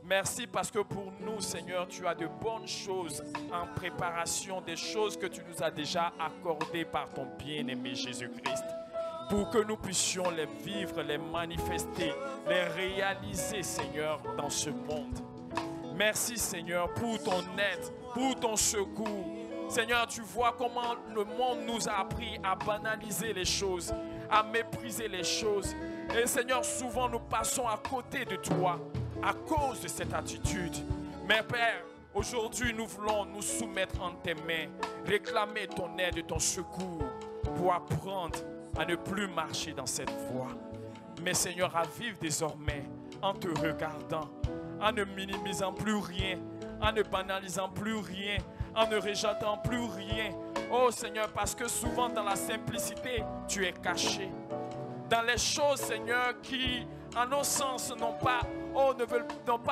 Merci parce que pour nous, Seigneur, tu as de bonnes choses en préparation, des choses que tu nous as déjà accordées par ton bien-aimé Jésus-Christ. Pour que nous puissions les vivre, les manifester, les réaliser, Seigneur, dans ce monde. Merci, Seigneur, pour ton aide, pour ton secours. Seigneur, tu vois comment le monde nous a appris à banaliser les choses, à mépriser les choses. Et Seigneur, souvent nous passons à côté de toi à cause de cette attitude. Mais Père, aujourd'hui nous voulons nous soumettre en tes mains, réclamer ton aide et ton secours pour apprendre à ne plus marcher dans cette voie. Mais Seigneur, à vivre désormais en te regardant, en ne minimisant plus rien, en ne banalisant plus rien, en ne rejetant plus rien. Oh Seigneur, parce que souvent dans la simplicité, tu es caché. Dans les choses, Seigneur, qui, à nos sens, n'ont pas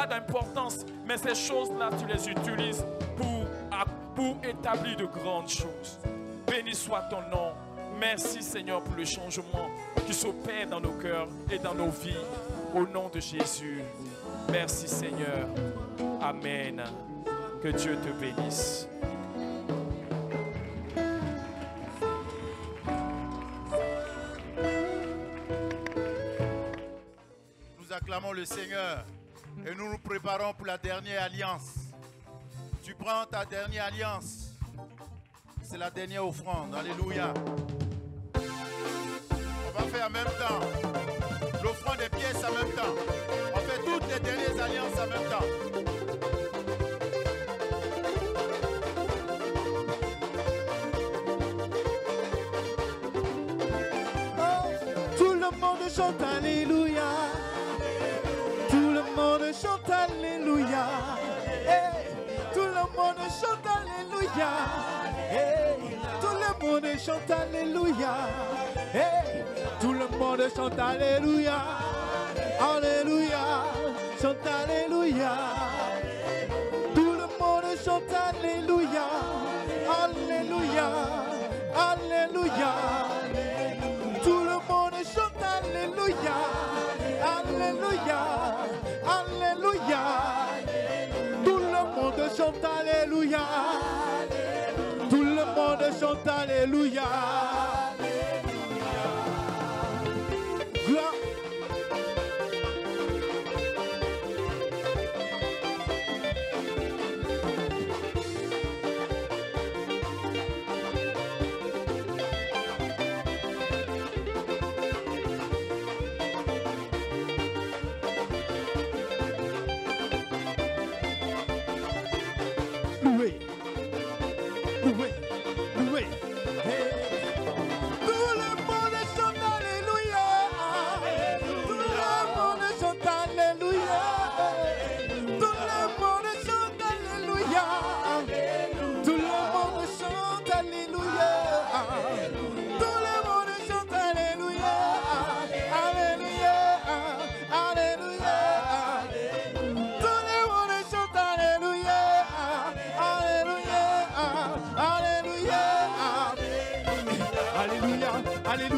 d'importance, mais ces choses-là, tu les utilises pour établir de grandes choses. Béni soit ton nom. Merci Seigneur pour le changement qui s'opère dans nos cœurs et dans nos vies. Au nom de Jésus. Merci Seigneur. Amen. Que Dieu te bénisse. Nous acclamons le Seigneur et nous nous préparons pour la dernière alliance. Tu prends ta dernière alliance. C'est la dernière offrande. Alléluia. On va faire en même temps l'offrande des pièces en même temps. On fait toutes les dernières alliances en même temps. Oh, tout le monde chante Alléluia. Tout le monde chante Alléluia. Hey, tout le monde chante Alléluia. Hey, tout le monde chante Alléluia. Hey, tout le monde chante Alléluia. Alléluia, chante Alléluia. Tout le monde chante Alléluia. Alléluia, Alléluia. Tout le monde chante Alléluia. Alléluia, Alléluia. Tout le monde chante Alléluia. Tout le monde chante Alléluia. Gloire.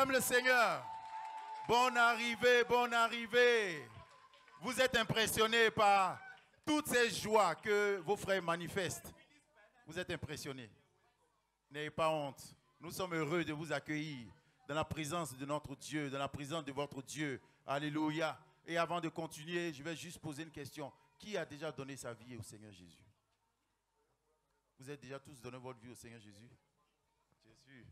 acclame le Seigneur. Bonne arrivée, bonne arrivée. Vous êtes impressionnés par toutes ces joies que vos frères manifestent. Vous êtes impressionnés. N'ayez pas honte. Nous sommes heureux de vous accueillir dans la présence de notre Dieu, dans la présence de votre Dieu. Alléluia. Et avant de continuer, je vais juste poser une question. Qui a déjà donné sa vie au Seigneur Jésus? Vous avez déjà tous donné votre vie au Seigneur Jésus? Jésus.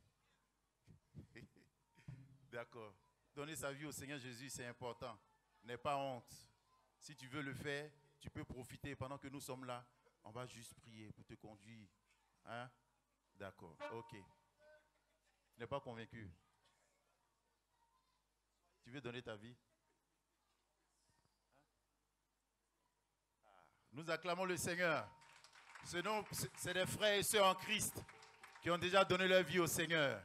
D'accord. Donner sa vie au Seigneur Jésus, c'est important. N'aie pas honte. Si tu veux le faire, tu peux profiter. Pendant que nous sommes là, on va juste prier pour te conduire. Hein? D'accord. Ok. Tu n'es pas convaincu? Tu veux donner ta vie? Nous acclamons le Seigneur. C'est des frères et sœurs en Christ qui ont déjà donné leur vie au Seigneur.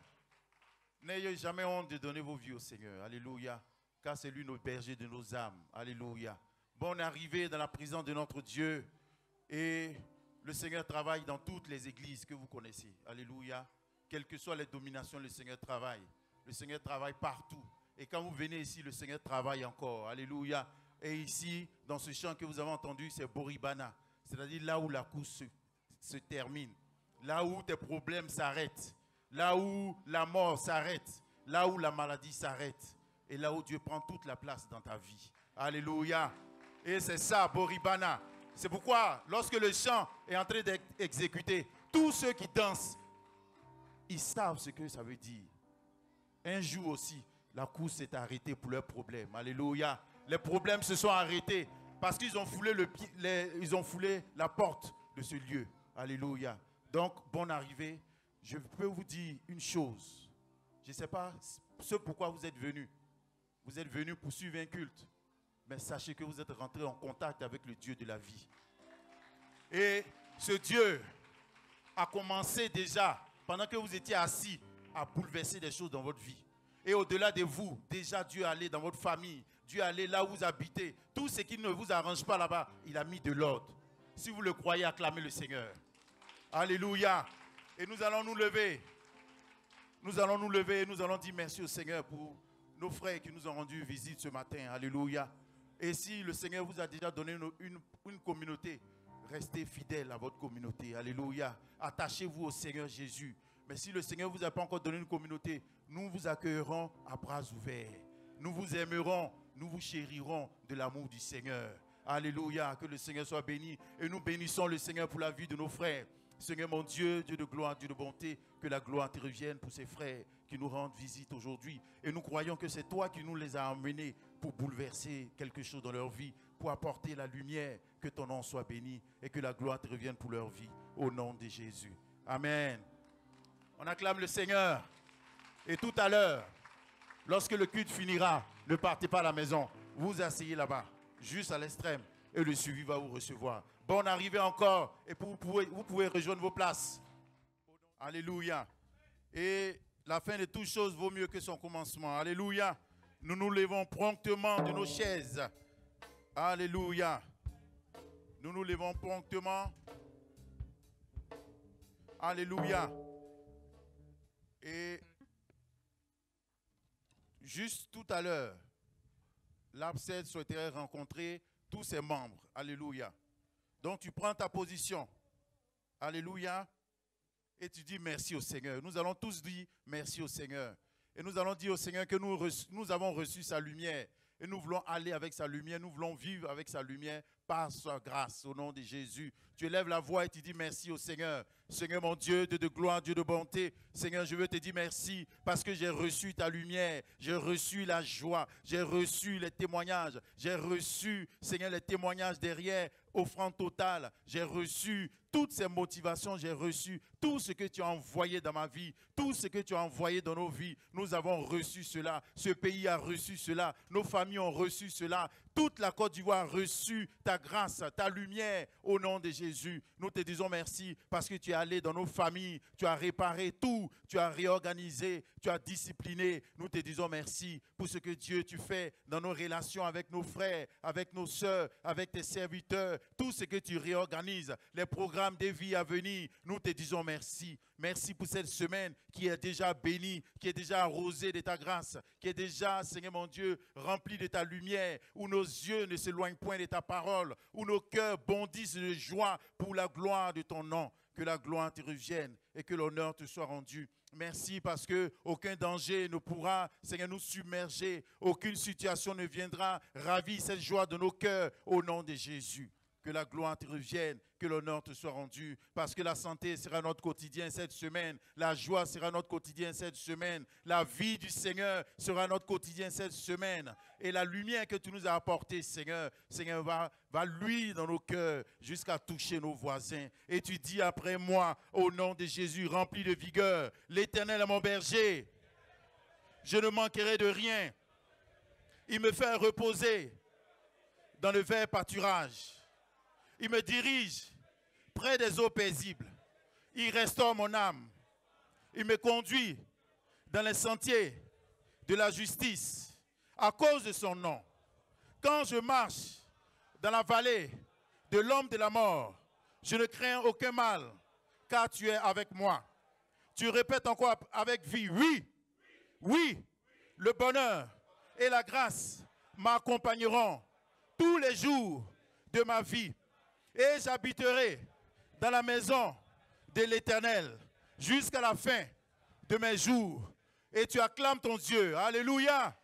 N'ayez jamais honte de donner vos vies au Seigneur. Alléluia. Car c'est lui notre berger de nos âmes. Alléluia. Bonne arrivée dans la présence de notre Dieu. Et le Seigneur travaille dans toutes les églises que vous connaissez. Alléluia. Quelles que soient les dominations, le Seigneur travaille. Le Seigneur travaille partout. Et quand vous venez ici, le Seigneur travaille encore. Alléluia. Et ici, dans ce chant que vous avez entendu, c'est Boribana. C'est-à-dire là où la course se termine. Là où tes problèmes s'arrêtent. Là où la mort s'arrête. Là où la maladie s'arrête. Et là où Dieu prend toute la place dans ta vie. Alléluia. Et c'est ça, Boribana. C'est pourquoi, lorsque le chant est en train d'être exécuté, tous ceux qui dansent, ils savent ce que ça veut dire. Un jour aussi, la course s'est arrêtée pour leurs problèmes. Alléluia. Les problèmes se sont arrêtés parce qu'ils ont foulé ils ont foulé la porte de ce lieu. Alléluia. Donc, bonne arrivée. Je peux vous dire une chose. Je ne sais pas ce pourquoi vous êtes venus. Vous êtes venus pour suivre un culte. Mais sachez que vous êtes rentrés en contact avec le Dieu de la vie. Et ce Dieu a commencé déjà, pendant que vous étiez assis, à bouleverser des choses dans votre vie. Et au-delà de vous, déjà Dieu est allé dans votre famille. Dieu est allé là où vous habitez. Tout ce qui ne vous arrange pas là-bas, il a mis de l'ordre. Si vous le croyez, acclamez le Seigneur. Alléluia. Et nous allons nous lever. Nous allons nous lever et nous allons dire merci au Seigneur pour nos frères qui nous ont rendu visite ce matin. Alléluia. Et si le Seigneur vous a déjà donné une communauté, restez fidèles à votre communauté. Alléluia. Attachez-vous au Seigneur Jésus. Mais si le Seigneur ne vous a pas encore donné une communauté, nous vous accueillerons à bras ouverts. Nous vous aimerons, nous vous chérirons de l'amour du Seigneur. Alléluia. Que le Seigneur soit béni. Et nous bénissons le Seigneur pour la vie de nos frères. Seigneur mon Dieu, Dieu de gloire, Dieu de bonté, que la gloire te revienne pour ces frères qui nous rendent visite aujourd'hui. Et nous croyons que c'est toi qui nous les as emmenés pour bouleverser quelque chose dans leur vie, pour apporter la lumière, que ton nom soit béni et que la gloire te revienne pour leur vie. Au nom de Jésus. Amen. On acclame le Seigneur. Et tout à l'heure, lorsque le culte finira, ne partez pas à la maison. Vous vous asseyez là-bas, juste à l'extrême, et le suivi va vous recevoir. Bonne arrivée encore, et vous pouvez rejoindre vos places. Alléluia. Et la fin de toutes choses vaut mieux que son commencement. Alléluia. Nous nous levons promptement de nos chaises. Alléluia. Nous nous levons promptement. Alléluia. Et juste tout à l'heure, l'Absède souhaiterait rencontrer tous ses membres. Alléluia. Donc tu prends ta position. Alléluia. Et tu dis merci au Seigneur. Nous allons tous dire merci au Seigneur. Et nous allons dire au Seigneur que nous avons reçu sa lumière. Et nous voulons aller avec sa lumière. Nous voulons vivre avec sa lumière par sa grâce. Au nom de Jésus. Tu élèves la voix et tu dis merci au Seigneur. Seigneur mon Dieu, Dieu de gloire, Dieu de bonté. Seigneur, je veux te dire merci parce que j'ai reçu ta lumière. J'ai reçu la joie. J'ai reçu les témoignages. J'ai reçu, Seigneur, les témoignages derrière. Offrande totale. J'ai reçu toutes ces motivations. J'ai reçu tout ce que tu as envoyé dans ma vie. Tout ce que tu as envoyé dans nos vies. Nous avons reçu cela. Ce pays a reçu cela. Nos familles ont reçu cela. toute la Côte d'Ivoire a reçu ta grâce, ta lumière au nom de Jésus. Nous te disons merci parce que tu es allé dans nos familles, tu as réparé tout, tu as réorganisé, tu as discipliné. Nous te disons merci pour ce que Dieu tu fais dans nos relations avec nos frères, avec nos sœurs, avec tes serviteurs, tout ce que tu réorganises, les programmes des vies à venir. Nous te disons merci. Merci pour cette semaine qui est déjà bénie, qui est déjà arrosée de ta grâce, qui est déjà, Seigneur mon Dieu, remplie de ta lumière, où nos yeux ne s'éloignent point de ta parole, où nos cœurs bondissent de joie pour la gloire de ton nom. Que la gloire te revienne et que l'honneur te soit rendu. Merci parce que aucun danger ne pourra, Seigneur, nous submerger. Aucune situation ne viendra ravir cette joie de nos cœurs au nom de Jésus. Que la gloire te revienne, que l'honneur te soit rendu, parce que la santé sera notre quotidien cette semaine, la joie sera notre quotidien cette semaine, la vie du Seigneur sera notre quotidien cette semaine, et la lumière que tu nous as apportée, Seigneur, va luire dans nos cœurs jusqu'à toucher nos voisins. Et tu dis après moi, au nom de Jésus, rempli de vigueur, l'Éternel est mon berger, je ne manquerai de rien. Il me fait reposer dans le vert pâturage. Il me dirige près des eaux paisibles. Il restaure mon âme. Il me conduit dans les sentiers de la justice à cause de son nom. Quand je marche dans la vallée de l'homme de la mort, je ne crains aucun mal, car tu es avec moi. Tu répètes encore avec vie, oui, oui, le bonheur et la grâce m'accompagneront tous les jours de ma vie. Et j'habiterai dans la maison de l'Éternel jusqu'à la fin de mes jours. Et tu acclames ton Dieu. Alléluia.